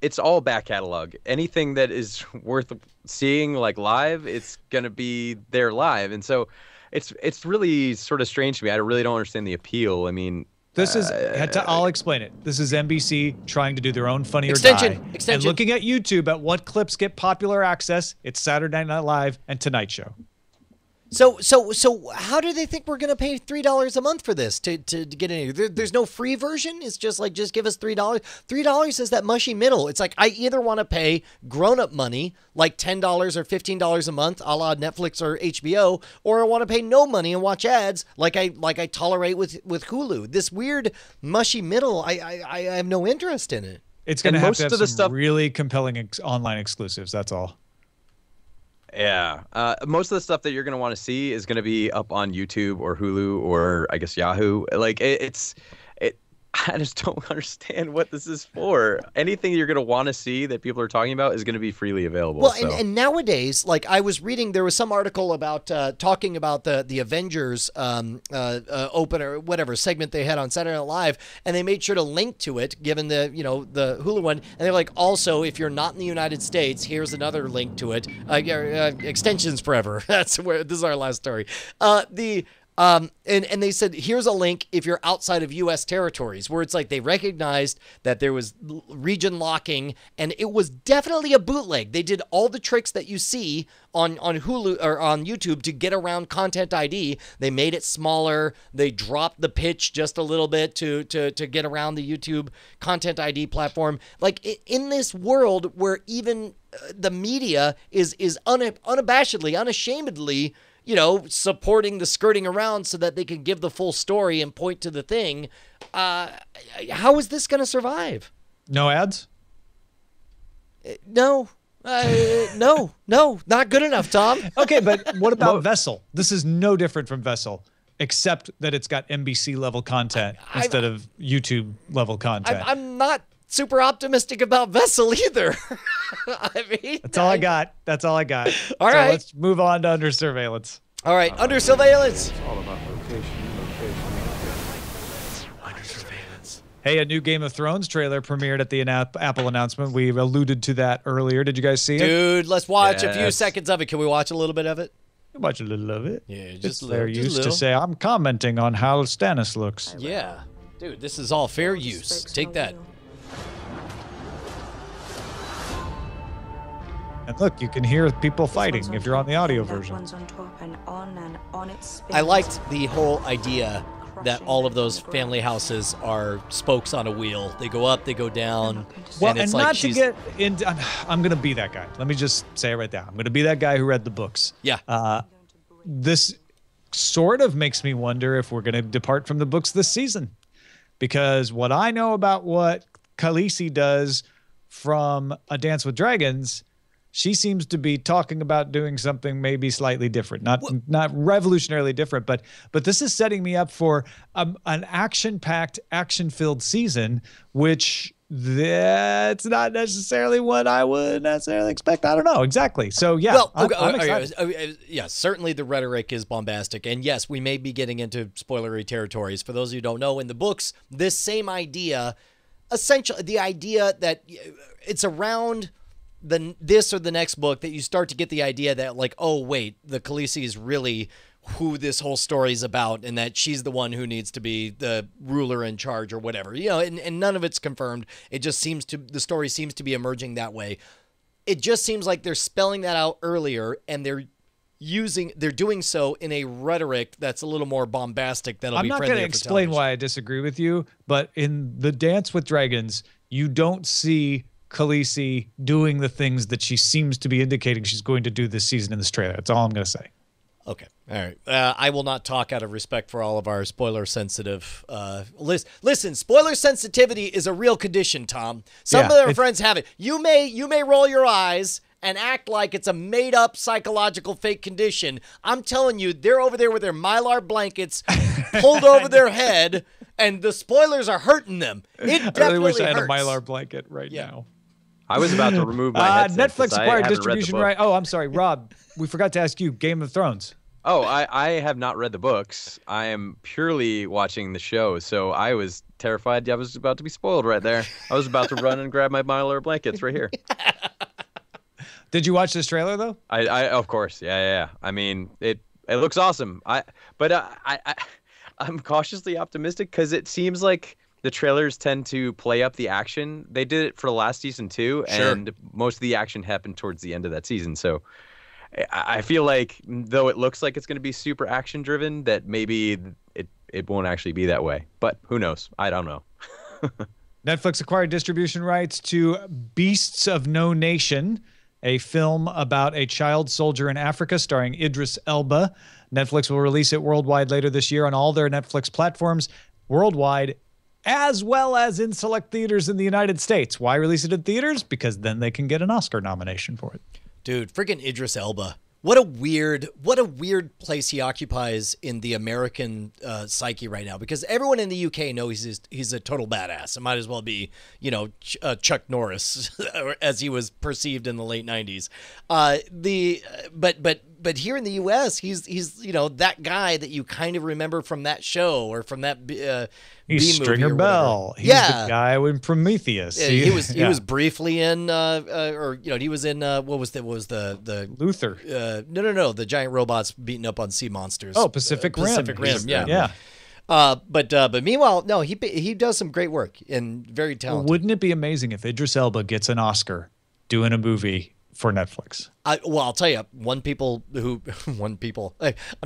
it's all back catalog. Anything that is worth seeing like live, it's gonna be there live, and so it's really sort of strange to me. I really don't understand the appeal. I mean, this is I'll explain it. This is NBC trying to do their own Funny or Extension. Die, and looking at YouTube at what clips get popular access. It's Saturday Night Live and Tonight Show. So how do they think we're going to pay $3 a month for this to get in here? There's no free version. It's just like, just give us $3. $3 is that mushy middle. It's like, I either want to pay grown-up money, like $10 or $15 a month, a la Netflix or HBO, or I want to pay no money and watch ads like I tolerate with Hulu. This weird mushy middle, I have no interest in it. It's going to have some really compelling online exclusives. That's all. Yeah. Most of the stuff that you're going to want to see is going to be up on YouTube or Hulu or I guess Yahoo. Like I just don't understand what this is for. Anything you're going to want to see that people are talking about is going to be freely available. Well, and nowadays, like I was reading, there was some article about talking about the Avengers open or whatever segment they had on Saturday Night Live, and they made sure to link to it, given the the Hulu one, and they're like, also, if you're not in the United States, here's another link to it. Extensions forever. That's where this is our last story. And they said, here's a link if you're outside of U.S. territories, where it's like they recognized that there was region locking, and it was definitely a bootleg. They did all the tricks that you see on Hulu or on YouTube to get around Content ID. They made it smaller. They dropped the pitch just a little bit to get around the YouTube Content ID platform. Like in this world where even the media is unabashedly, unashamedly, supporting the skirting around so that they can give the full story and point to the thing. How is this going to survive? No ads? No. No, not good enough, Tom. Okay, but what about Vessel? This is no different from Vessel, except that it's got NBC level content instead of YouTube level content. I'm not super optimistic about Vessel either. I mean, that's all I got. That's all I got. All right. Let's move on to Under Surveillance. All right, Under Surveillance. It's all about location. Under Surveillance. Hey, a new Game of Thrones trailer premiered at the Apple announcement. We alluded to that earlier. Did you guys see it? Dude, let's watch a few seconds of it. Can we watch a little bit of it? Watch a little of it. Yeah, just a little. Fair use to say I'm commenting on how Stannis looks. Yeah. Dude, this is all fair use. Take that. And look, you can hear people fighting if you're on the audio version. I liked the whole idea that all of those family houses are spokes on a wheel. They go up, they go down. Well, and not to get into, I'm going to be that guy. Let me just say it right now. I'm going to be that guy who read the books. Yeah. This sort of makes me wonder if we're going to depart from the books this season. Because what I know about what Khaleesi does from A Dance with Dragons, she seems to be talking about doing something maybe slightly different, not revolutionarily different, but this is setting me up for an action-packed, action-filled season, which that's not necessarily what I would necessarily expect. I don't know exactly. So yeah, well, I'm excited. Yeah, certainly the rhetoric is bombastic, and yes, we may be getting into spoilery territories. For those of you who don't know, in the books, this same idea, essentially, the idea that it's around this or the next book that you start to get the idea that, like, oh wait, the Khaleesi is really who this whole story is about, and that she's the one who needs to be the ruler in charge or whatever. And none of it's confirmed. It just seems to the story seems to be emerging that way. It just seems like they're spelling that out earlier, and they're doing so in a rhetoric that's a little more bombastic. I'm not going to explain why I disagree with you, but in the Dance with Dragons, you don't see Khaleesi doing the things that she seems to be indicating she's going to do this season in this trailer. That's all I'm going to say. Okay. All right. I will not talk out of respect for all of our spoiler-sensitive listen, spoiler sensitivity is a real condition, Tom. Some of our friends have it. You may roll your eyes and act like it's a made-up psychological fake condition. I'm telling you, they're over there with their Mylar blankets pulled over their head, and the spoilers are hurting them. It definitely I really wish I had hurts. a Mylar blanket right now. I was about to remove my headset. Netflix acquired distribution right. Oh, I'm sorry, Rob. We forgot to ask you, Game of Thrones. Oh, I have not read the books. I am purely watching the show, so I was terrified. I was about to be spoiled right there. I was about to run and grab my Mylar blankets right here. Did you watch this trailer though? I of course, yeah. I mean, it looks awesome. I'm cautiously optimistic because it seems like the trailers tend to play up the action. They did it for last season too, and most of the action happened towards the end of that season. So I feel like though it looks like it's going to be super action driven, that maybe it won't actually be that way. But who knows? I don't know. Netflix acquired distribution rights to Beasts of No Nation, a film about a child soldier in Africa starring Idris Elba. Netflix will release it worldwide later this year on all their Netflix platforms worldwide, as well as in select theaters in the United States. Why release it in theaters? Because then they can get an Oscar nomination for it. Dude, freaking Idris Elba. What a weird place he occupies in the American psyche right now, because everyone in the UK knows he's a total badass. It might as well be, Chuck Norris as he was perceived in the late 90s. But here in the US, he's that guy that you kind of remember from that show or from that He's B-movie Stringer or Bell. He's the guy in Prometheus. Yeah, he was briefly in he was in what was the Luther. No, the giant robots beating up on sea monsters. Oh, Pacific Rim. Pacific Rim, yeah. Yeah. But meanwhile, no, he does some great work and very talented. Wouldn't it be amazing if Idris Elba gets an Oscar doing a movie for Netflix? I'll tell you, I'm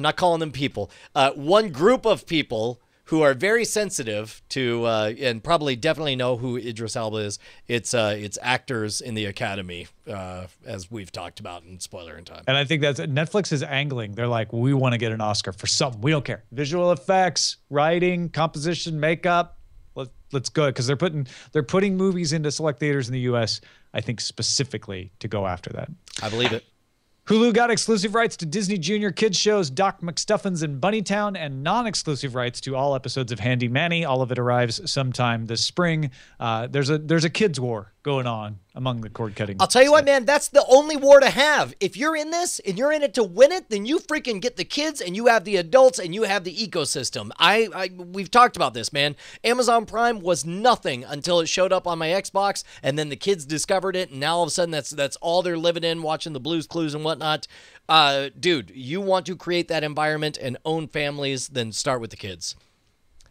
not calling them people. One group of people who are very sensitive to and probably definitely know who Idris Elba is. It's actors in the Academy, as we've talked about in spoiler in time. And I think that's Netflix is angling. They're like, we want to get an Oscar for something. We don't care. Visual effects, writing, composition, makeup. Let's go, because they're putting movies into select theaters in the U.S. I think specifically to go after that. I believe it. Hulu got exclusive rights to Disney Junior kids shows Doc McStuffins and Bunnytown, and non-exclusive rights to all episodes of Handy Manny. All of it arrives sometime this spring. There's a kids war going on among the cord cutting. I'll tell you what, man, that's the only war to have. If you're in this and you're in it to win it, then you freaking get the kids and you have the adults and you have the ecosystem. We've talked about this, man. Amazon Prime was nothing until it showed up on my Xbox, and then the kids discovered it, and now all of a sudden that's all they're living in, watching the Blues Clues and whatnot. Dude, you want to create that environment and own families, then start with the kids.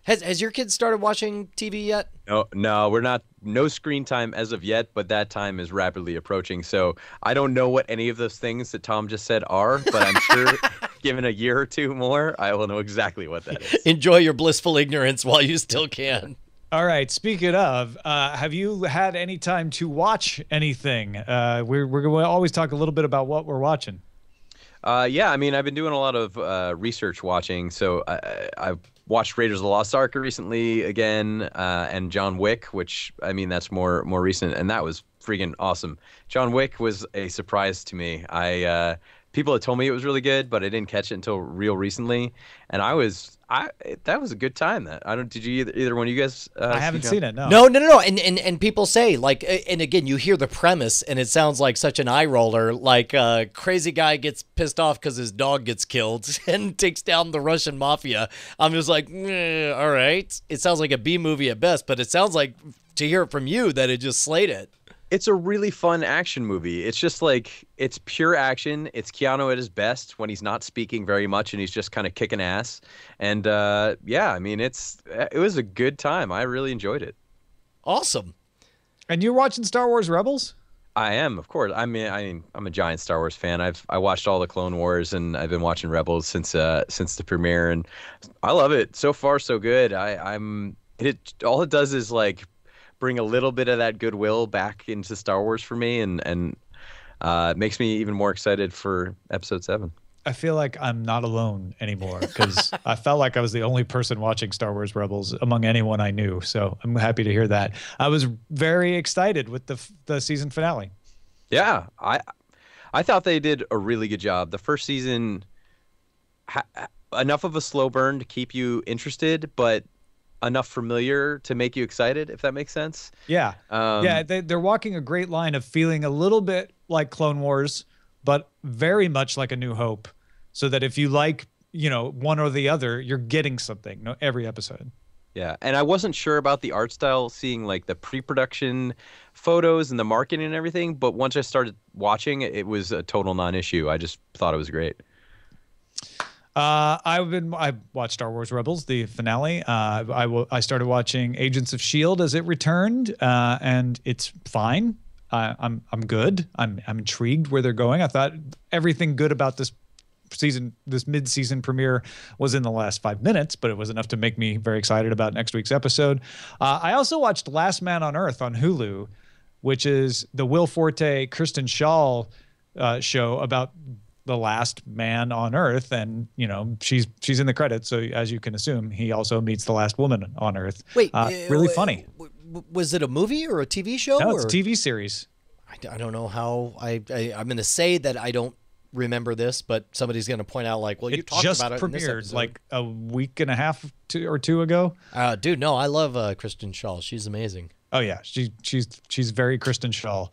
Has your kids started watching TV yet? No, we're not. No screen time as of yet, but that time is rapidly approaching. So I don't know what any of those things that Tom just said are, but I'm sure given a year or two more, I will know exactly what that is. Enjoy your blissful ignorance while you still can. All right. Speaking of, have you had any time to watch anything? We're going to always talk a little bit about what we're watching. Yeah, I mean, I've been doing a lot of research watching. So I've watched Raiders of the Lost Ark recently again, and John Wick, which, I mean, that's more recent, and that was freaking awesome. John Wick was a surprise to me. People had told me it was really good, but I didn't catch it until real recently, and that was a good time. Did you either one of you guys? I haven't seen it. No. No. And people say, like, and again, you hear the premise, and it sounds like such an eye roller. Like a crazy guy gets pissed off because his dog gets killed and takes down the Russian mafia. I'm just like, all right. It sounds like a B movie at best, but it sounds like, to hear it from you, that it just slayed it. It's a really fun action movie. It's just like it's pure action. It's Keanu at his best when he's not speaking very much and he's just kind of kicking ass. And yeah, I mean, it was a good time. I really enjoyed it. Awesome. And you're watching Star Wars Rebels? I am, of course. I'm a giant Star Wars fan. I watched all the Clone Wars and I've been watching Rebels since the premiere, and I love it. So far, so good. All it does is like bring a little bit of that goodwill back into Star Wars for me, and it makes me even more excited for Episode 7. I feel like I'm not alone anymore because I felt like I was the only person watching Star Wars Rebels among anyone I knew. So I'm happy to hear that. I was very excited with the season finale. Yeah, I thought they did a really good job. The first season, enough of a slow burn to keep you interested, but enough familiar to make you excited, if that makes sense. Yeah. They're walking a great line of feeling a little bit like Clone Wars, but very much like A New Hope. So that if you like, one or the other, you're getting something every episode. Yeah, and I wasn't sure about the art style, seeing like the pre-production photos and the marketing and everything, but once I started watching, it was a total non-issue. I just thought it was great. I watched Star Wars Rebels, the finale. I started watching Agents of S.H.I.E.L.D. as it returned, and it's fine. I'm good. I'm intrigued where they're going. I thought everything good about this mid-season premiere was in the last 5 minutes, but it was enough to make me very excited about next week's episode. I also watched Last Man on Earth on Hulu, which is the Will Forte, Kristen Schaal show about the last man on Earth, and she's in the credits, so as you can assume, he also meets the last woman on Earth. Wait, really funny. Was it a movie or a TV show? No, it's a TV series. I don't know how. I'm going to say that I don't remember this, but somebody's going to point out like, well, you talked about it. It just premiered like a week and a half or two ago. Dude, no, I love Kristen Schaal. She's amazing. Oh yeah, she's very Kristen Schaal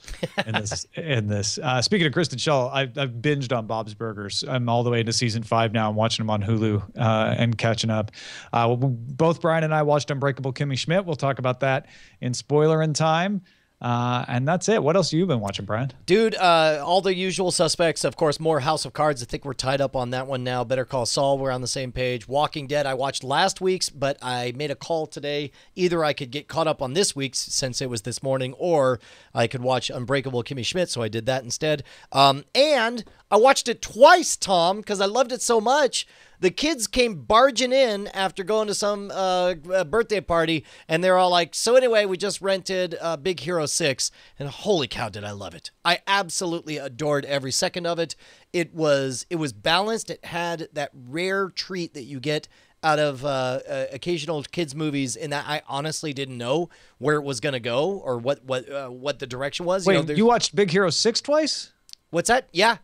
in this. Speaking of Kristen Schaal, I've binged on Bob's Burgers. I'm all the way into season 5 now. I'm watching them on Hulu and catching up. Both Brian and I watched Unbreakable Kimmy Schmidt. We'll talk about that in spoiler in time. And that's it. What else have you been watching, Brian? Dude, all the usual suspects. Of course, more House of Cards. I think we're tied up on that one now. Better Call Saul, we're on the same page. Walking Dead, I watched last week's, but I made a call today. Either I could get caught up on this week's since it was this morning, or I could watch Unbreakable Kimmy Schmidt, so I did that instead. And I watched it twice, Tom, because I loved it so much. The kids came barging in after going to some birthday party, and they're all like, so anyway, we just rented Big Hero 6, and holy cow, did I love it. I absolutely adored every second of it. It was balanced. It had that rare treat that you get out of occasional kids' movies, in that I honestly didn't know where it was going to go or what the direction was. Wait, you watched Big Hero 6 twice? What's that? Yeah.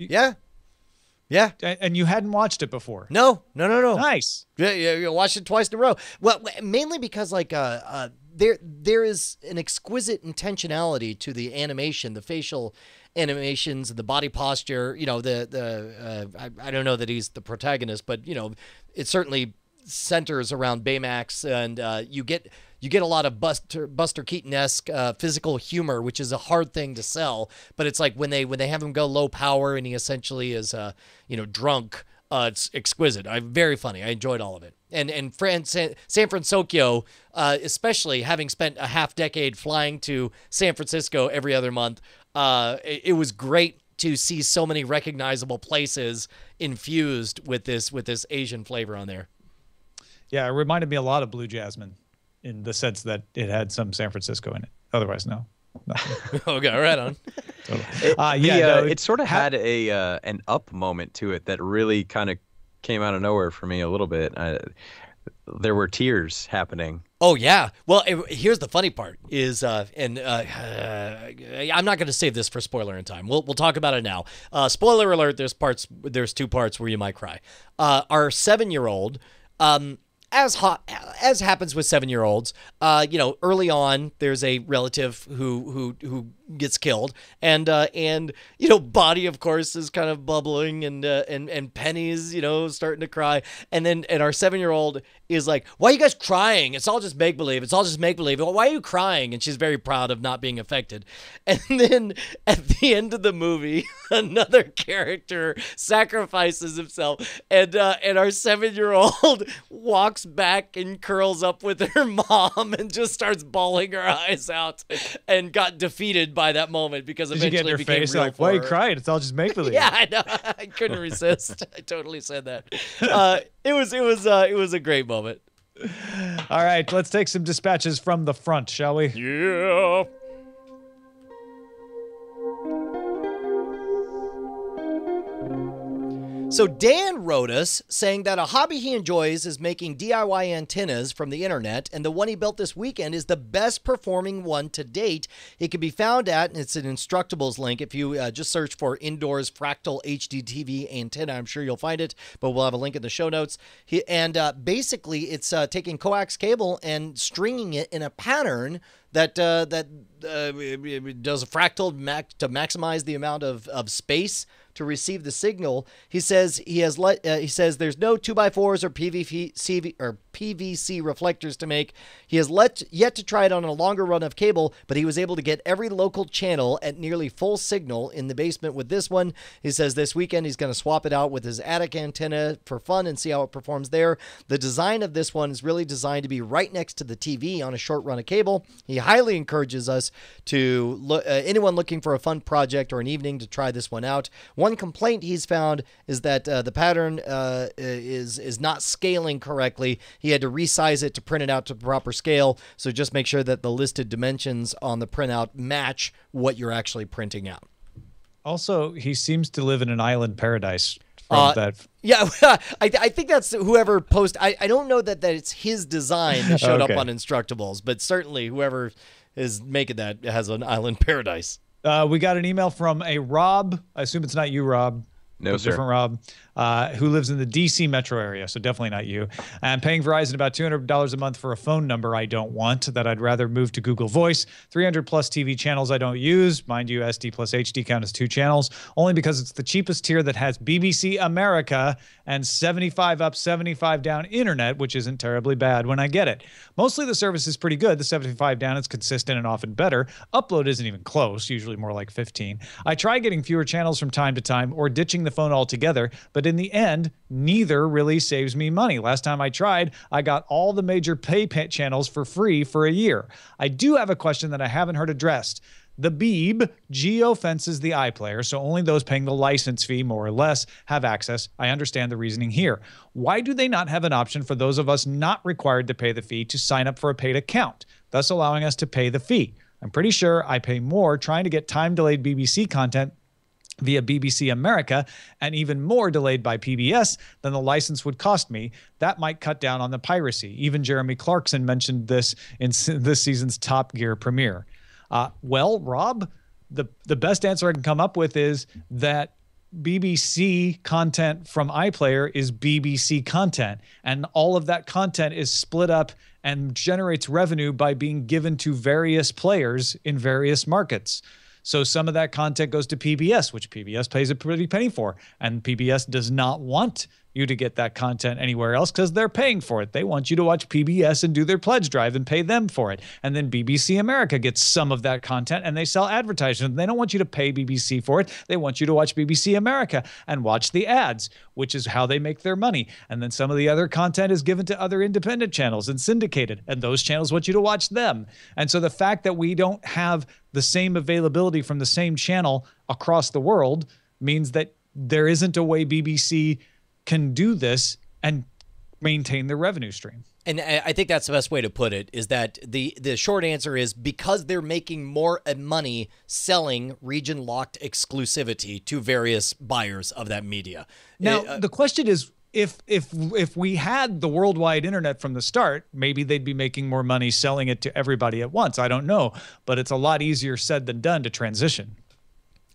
Yeah. And you hadn't watched it before? No. Nice. Yeah, you watched it twice in a row. Well, mainly because there is an exquisite intentionality to the animation, the facial animations, the body posture. I don't know that he's the protagonist, but it certainly centers around Baymax, and you get a lot of Buster Keaton-esque physical humor, which is a hard thing to sell. But it's like when they have him go low power and he essentially is drunk. It's exquisite. Very funny. I enjoyed all of it. And San Francisco, especially having spent a half decade flying to San Francisco every other month, it was great to see so many recognizable places infused with this Asian flavor on there. Yeah, it reminded me a lot of Blue Jasmine in the sense that it had some San Francisco in it. Otherwise, no. Okay, right on. Totally. It sort of had an up moment to it that really kind of came out of nowhere for me a little bit. There were tears happening. Oh yeah. Well, here's the funny part is, I'm not going to save this for spoiler in time. We'll talk about it now. Spoiler alert. There's 2 parts where you might cry. Our 7-year-old, as happens with 7-year-olds, early on, there's a relative who gets killed, and Bonnie, of course, is kind of bubbling, and Penny's starting to cry, and our 7-year-old is like, "Why are you guys crying? It's all just make believe. It's all just make believe. Why are you crying?" And she's very proud of not being affected. And then at the end of the movie, another character sacrifices himself, and our 7-year-old walks back and curls up with her mom and just starts bawling her eyes out, and got defeated by that moment because Did you get eventually in it her became face real like, for "Why are you her. crying? It's all just make believe." Yeah, I know. I couldn't resist. I totally said that. It was a great moment. All right, let's take some dispatches from the front, shall we? Yeah. So Dan wrote us saying that a hobby he enjoys is making DIY antennas from the internet, and the one he built this weekend is the best performing one to date. It can be found at, and it's an Instructables link. If you just search for Indoors Fractal HD TV Antenna, I'm sure you'll find it, but we'll have a link in the show notes. Basically, it's taking coax cable and stringing it in a pattern that does a fractal to maximize the amount of space to receive the signal. He says he says there's no 2x4s or PVC reflectors to make. He has yet to try it on a longer run of cable, but he was able to get every local channel at nearly full signal in the basement with this one. He says this weekend he's going to swap it out with his attic antenna for fun and see how it performs there. The design of this one is really designed to be right next to the TV on a short run of cable. He highly encourages us to anyone looking for a fun project or an evening to try this one out. One complaint he's found is that the pattern is not scaling correctly. He had to resize it to print it out to proper scale, so just make sure that the listed dimensions on the printout match what you're actually printing out. Also, he seems to live in an island paradise from that. Yeah, I think that's whoever posted. I don't know that it's his design that showed up on Instructables, but certainly whoever is making that has an island paradise. We got an email from a Rob. I assume it's not you, Rob. No, sir. Different Rob, who lives in the D.C. metro area, so definitely not you. I'm paying Verizon about $200 a month for a phone number I don't want, that I'd rather move to Google Voice. 300 plus TV channels I don't use. Mind you, SD plus HD count as 2 channels, only because it's the cheapest tier that has BBC America and 75 up, 75 down internet, which isn't terribly bad when I get it. Mostly the service is pretty good. The 75 down is consistent and often better. Upload isn't even close, usually more like 15. I try getting fewer channels from time to time or ditching the phone altogether, but in the end, neither really saves me money. Last time I tried, I got all the major pay channels for free for a year. I do have a question that I haven't heard addressed. The Veep geo-fences the iPlayer, so only those paying the license fee, more or less, have access. I understand the reasoning here. Why do they not have an option for those of us not required to pay the fee to sign up for a paid account, thus allowing us to pay the fee? I'm pretty sure I pay more trying to get time-delayed BBC content via BBC America, and even more delayed by PBS than the license would cost me. That might cut down on the piracy. Even Jeremy Clarkson mentioned this in this season's Top Gear premiere. Well, Rob, the best answer I can come up with is that BBC content from iPlayer is BBC content, and all of that content is split up and generates revenue by being given to various players in various markets. So some of that content goes to PBS, which PBS pays a pretty penny for, and PBS does not want you to get that content anywhere else because they're paying for it. They want you to watch PBS and do their pledge drive and pay them for it. And then BBC America gets some of that content and they sell advertisements. They don't want you to pay BBC for it. They want you to watch BBC America and watch the ads, which is how they make their money. And then some of the other content is given to other independent channels and syndicated, and those channels want you to watch them. And so the fact that we don't have the same availability from the same channel across the world means that there isn't a way BBC can do this and maintain their revenue stream. And I think that's the best way to put it, is that the short answer is because they're making more money selling region-locked exclusivity to various buyers of that media. Now, the question is, if we had the worldwide internet from the start, maybe they'd be making more money selling it to everybody at once. I don't know, but it's a lot easier said than done to transition.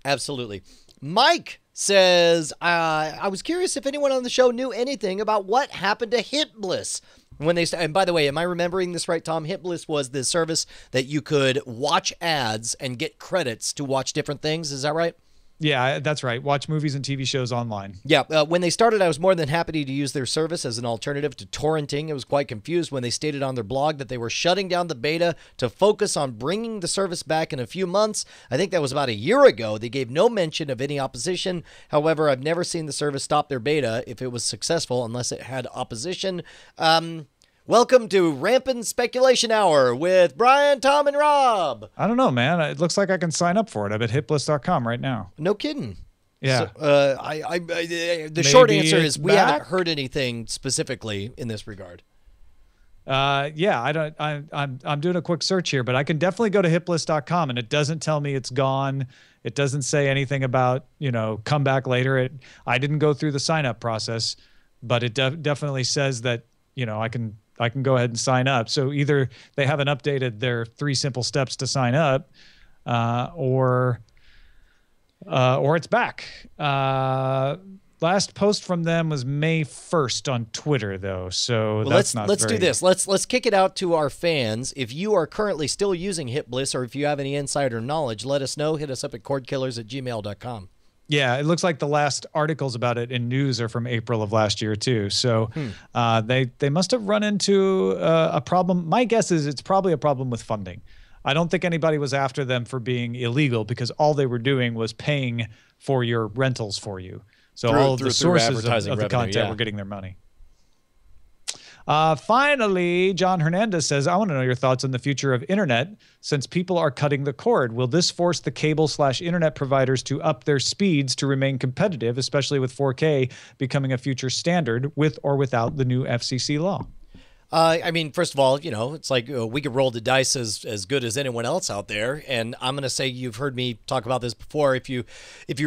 Absolutely. Mike says, I was curious if anyone on the show knew anything about what happened to Hit Bliss. When they and by the way, am I remembering this right, Tom? HitBliss was the service that you could watch ads and get credits to watch different things. Is that right? Yeah, that's right. Watch movies and TV shows online. Yeah, when they started, I was more than happy to use their service as an alternative to torrenting. I was quite confused when they stated on their blog that they were shutting down the beta to focus on bringing the service back in a few months. I think that was about a year ago. They gave no mention of any opposition. However, I've never seen the service stop their beta if it was successful unless it had opposition. Welcome to Rampant Speculation Hour with Brian, Tom, and Rob. I don't know, man. It looks like I can sign up for it. I'm at hitbliss.com right now. No kidding. Yeah. So, the short answer is we haven't heard anything specifically in this regard. Yeah, I'm doing a quick search here, but I can definitely go to hitbliss.com and it doesn't tell me it's gone. It doesn't say anything about, come back later. I didn't go through the sign up process, but it definitely says that, I can go ahead and sign up. So either they haven't updated their 3 simple steps to sign up, or it's back. Last post from them was May 1st on Twitter, though. So let's do this. Let's kick it out to our fans. If you are currently still using HitBliss, or if you have any insider knowledge, let us know. Hit us up at cordkillers@gmail.com. Yeah, it looks like the last articles about it in news are from April of last year too. So they must have run into a problem. My guess is it's probably a problem with funding. I don't think anybody was after them for being illegal because all they were doing was paying for your rentals for you. So all of the sources of the content were getting their money. Finally, John Hernandez says, I want to know your thoughts on the future of internet since people are cutting the cord. Will this force the cable/internet providers to up their speeds to remain competitive, especially with 4K becoming a future standard with or without the new FCC law? I mean, first of all, it's like we could roll the dice as good as anyone else out there. And I'm going to say you've heard me talk about this before. If you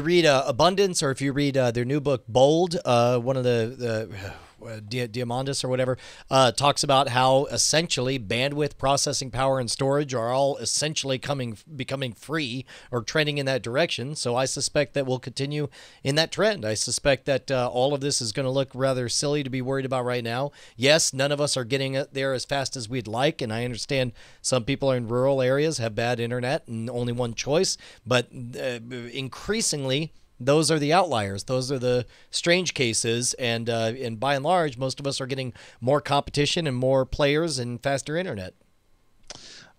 read Abundance or if you read their new book, Bold, one of the Diamandis or whatever, talks about how essentially bandwidth, processing power, and storage are all essentially becoming free or trending in that direction. So I suspect that we'll continue in that trend. I suspect that all of this is going to look rather silly to be worried about right now. Yes, none of us are getting there as fast as we'd like, and I understand some people in rural areas have bad internet and only one choice, but increasingly those are the outliers. Those are the strange cases, and by and large, most of us are getting more competition and more players and faster internet.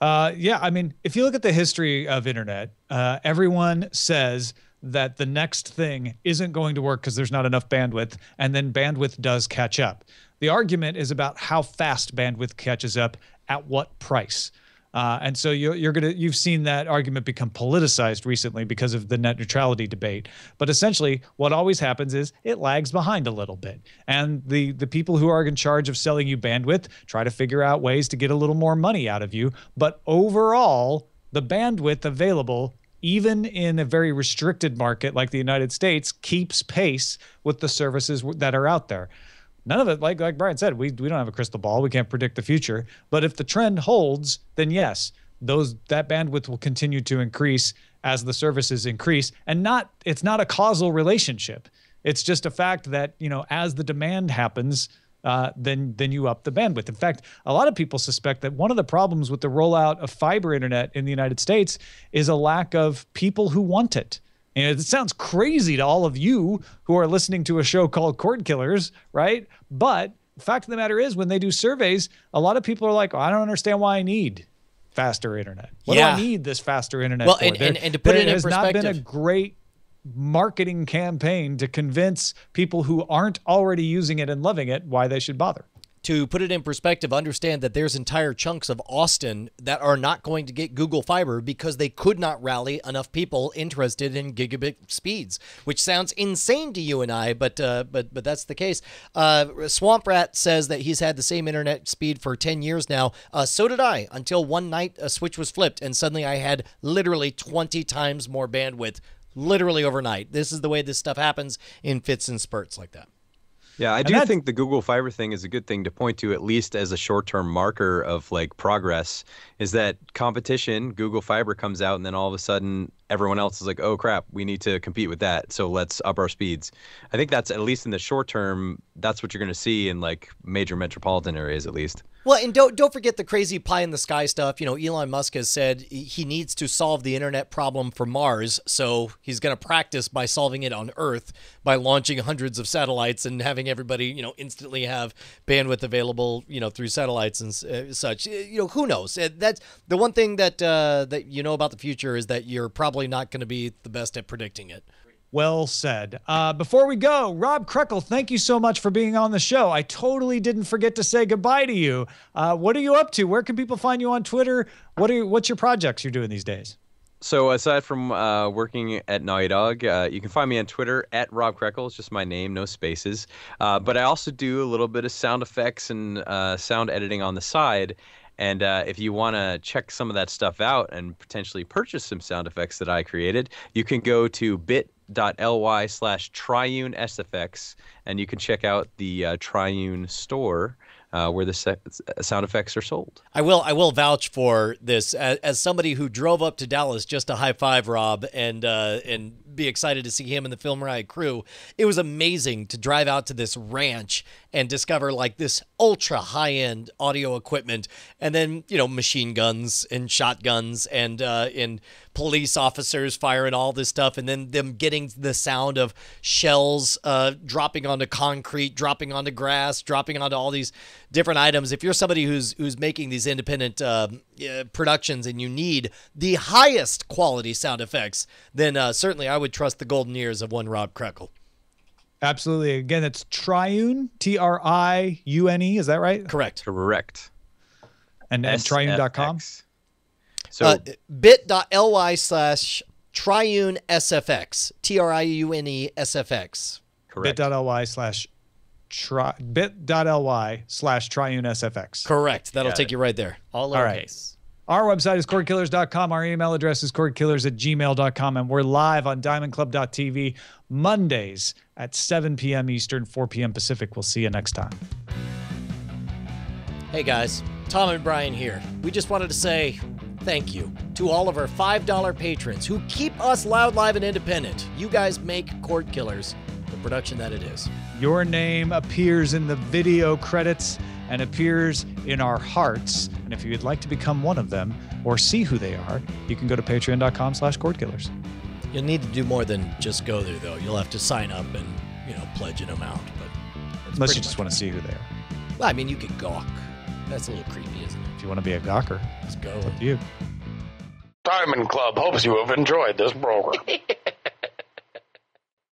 Yeah, I mean, if you look at the history of internet, everyone says that the next thing isn't going to work because there's not enough bandwidth, and then bandwidth does catch up. The argument is about how fast bandwidth catches up at what price. And so you've seen that argument become politicized recently because of the net neutrality debate. But essentially, what always happens is it lags behind a little bit. And the people who are in charge of selling you bandwidth try to figure out ways to get a little more money out of you. But overall, the bandwidth available, even in a very restricted market like the United States, keeps pace with the services that are out there. None of it, like Brian said, we don't have a crystal ball. We can't predict the future. But if the trend holds, then yes, that bandwidth will continue to increase as the services increase. And it's not a causal relationship. It's just a fact that, as the demand happens, then you up the bandwidth. In fact, a lot of people suspect that one of the problems with the rollout of fiber internet in the United States is a lack of people who want it. And it sounds crazy to all of you who are listening to a show called Cordkillers, right? But the fact of the matter is, when they do surveys, a lot of people are like, I don't understand why I need faster internet. What do I need this faster internet for? And to put it in perspective, there's not been a great marketing campaign to convince people who aren't already using it and loving it why they should bother. To put it in perspective, understand that there's entire chunks of Austin that are not going to get Google Fiber because they could not rally enough people interested in gigabit speeds, which sounds insane to you and I, but that's the case. Swamp Rat says that he's had the same internet speed for 10 years now. So did I, until one night a switch was flipped and suddenly I had literally 20 times more bandwidth, literally overnight. This is the way this stuff happens in fits and spurts like that. Yeah, I do think the Google Fiber thing is a good thing to point to, at least as a short-term marker of like progress, is that competition, Google Fiber comes out and then all of a sudden everyone else is like, oh crap, we need to compete with that. So let's up our speeds. I think that's, at least in the short term, that's what you're going to see in like major metropolitan areas at least. Well, and don't forget the crazy pie in the sky stuff. You know, Elon Musk has said he needs to solve the internet problem for Mars, so he's going to practice by solving it on Earth by launching hundreds of satellites and having everybody, you know, instantly have bandwidth available, you know, through satellites and such. You know, who knows? That's the one thing that that you know about the future, is that you're probably not going to be the best at predicting it. Well said. Before we go, Rob Krekel, thank you so much for being on the show. I totally didn't forget to say goodbye to you. What are you up to? Where can people find you on Twitter? What's your projects you're doing these days? So aside from working at Naughty Dog, you can find me on Twitter at Rob Krekel. It's just my name, no spaces. But I also do a little bit of sound effects and sound editing on the side. And if you want to check some of that stuff out and potentially purchase some sound effects that I created, you can go to bit.ly/TriuneSFX, and you can check out the Triune store where the sound effects are sold. I will vouch for this as somebody who drove up to Dallas just to high five Rob and be excited to see him and the Film Riot crew. It was amazing to drive out to this ranch and discover like this ultra high-end audio equipment, and then, you know, machine guns and shotguns and police officers firing all this stuff, and then them getting the sound of shells dropping onto concrete, dropping onto grass, dropping onto all these different items. If you're somebody who's making these independent productions and you need the highest quality sound effects, then certainly I would trust the golden ears of one Rob Krekel. Absolutely. Again, it's Triune, Triune. Is that right? Correct. Correct. And triune.com. So bit.ly/TriuneSFX, TriuneSFX. correct. bit.ly/TriuneSFX. Correct. That'll Got take it. you right there. All right. lowercase. Our website is cordkillers.com. Our email address is cordkillers@gmail.com. And we're live on diamondclub.tv Mondays at 7 p.m. Eastern, 4 p.m. Pacific. We'll see you next time. Hey guys, Tom and Brian here. We just wanted to say thank you to all of our $5 patrons who keep us loud, live, and independent. You guys make Cordkillers the production that it is. Your name appears in the video credits and appears in our hearts. And if you'd like to become one of them or see who they are, you can go to patreon.com/cordkillers. You'll need to do more than just go there, though. You'll have to sign up and, you know, pledge an amount. But Unless you just want to see who they are. Well, I mean, you could gawk. That's a little creepy, isn't it? If you want to be a gawker, Let's go. it's up to you. Diamond Club hopes you have enjoyed this program.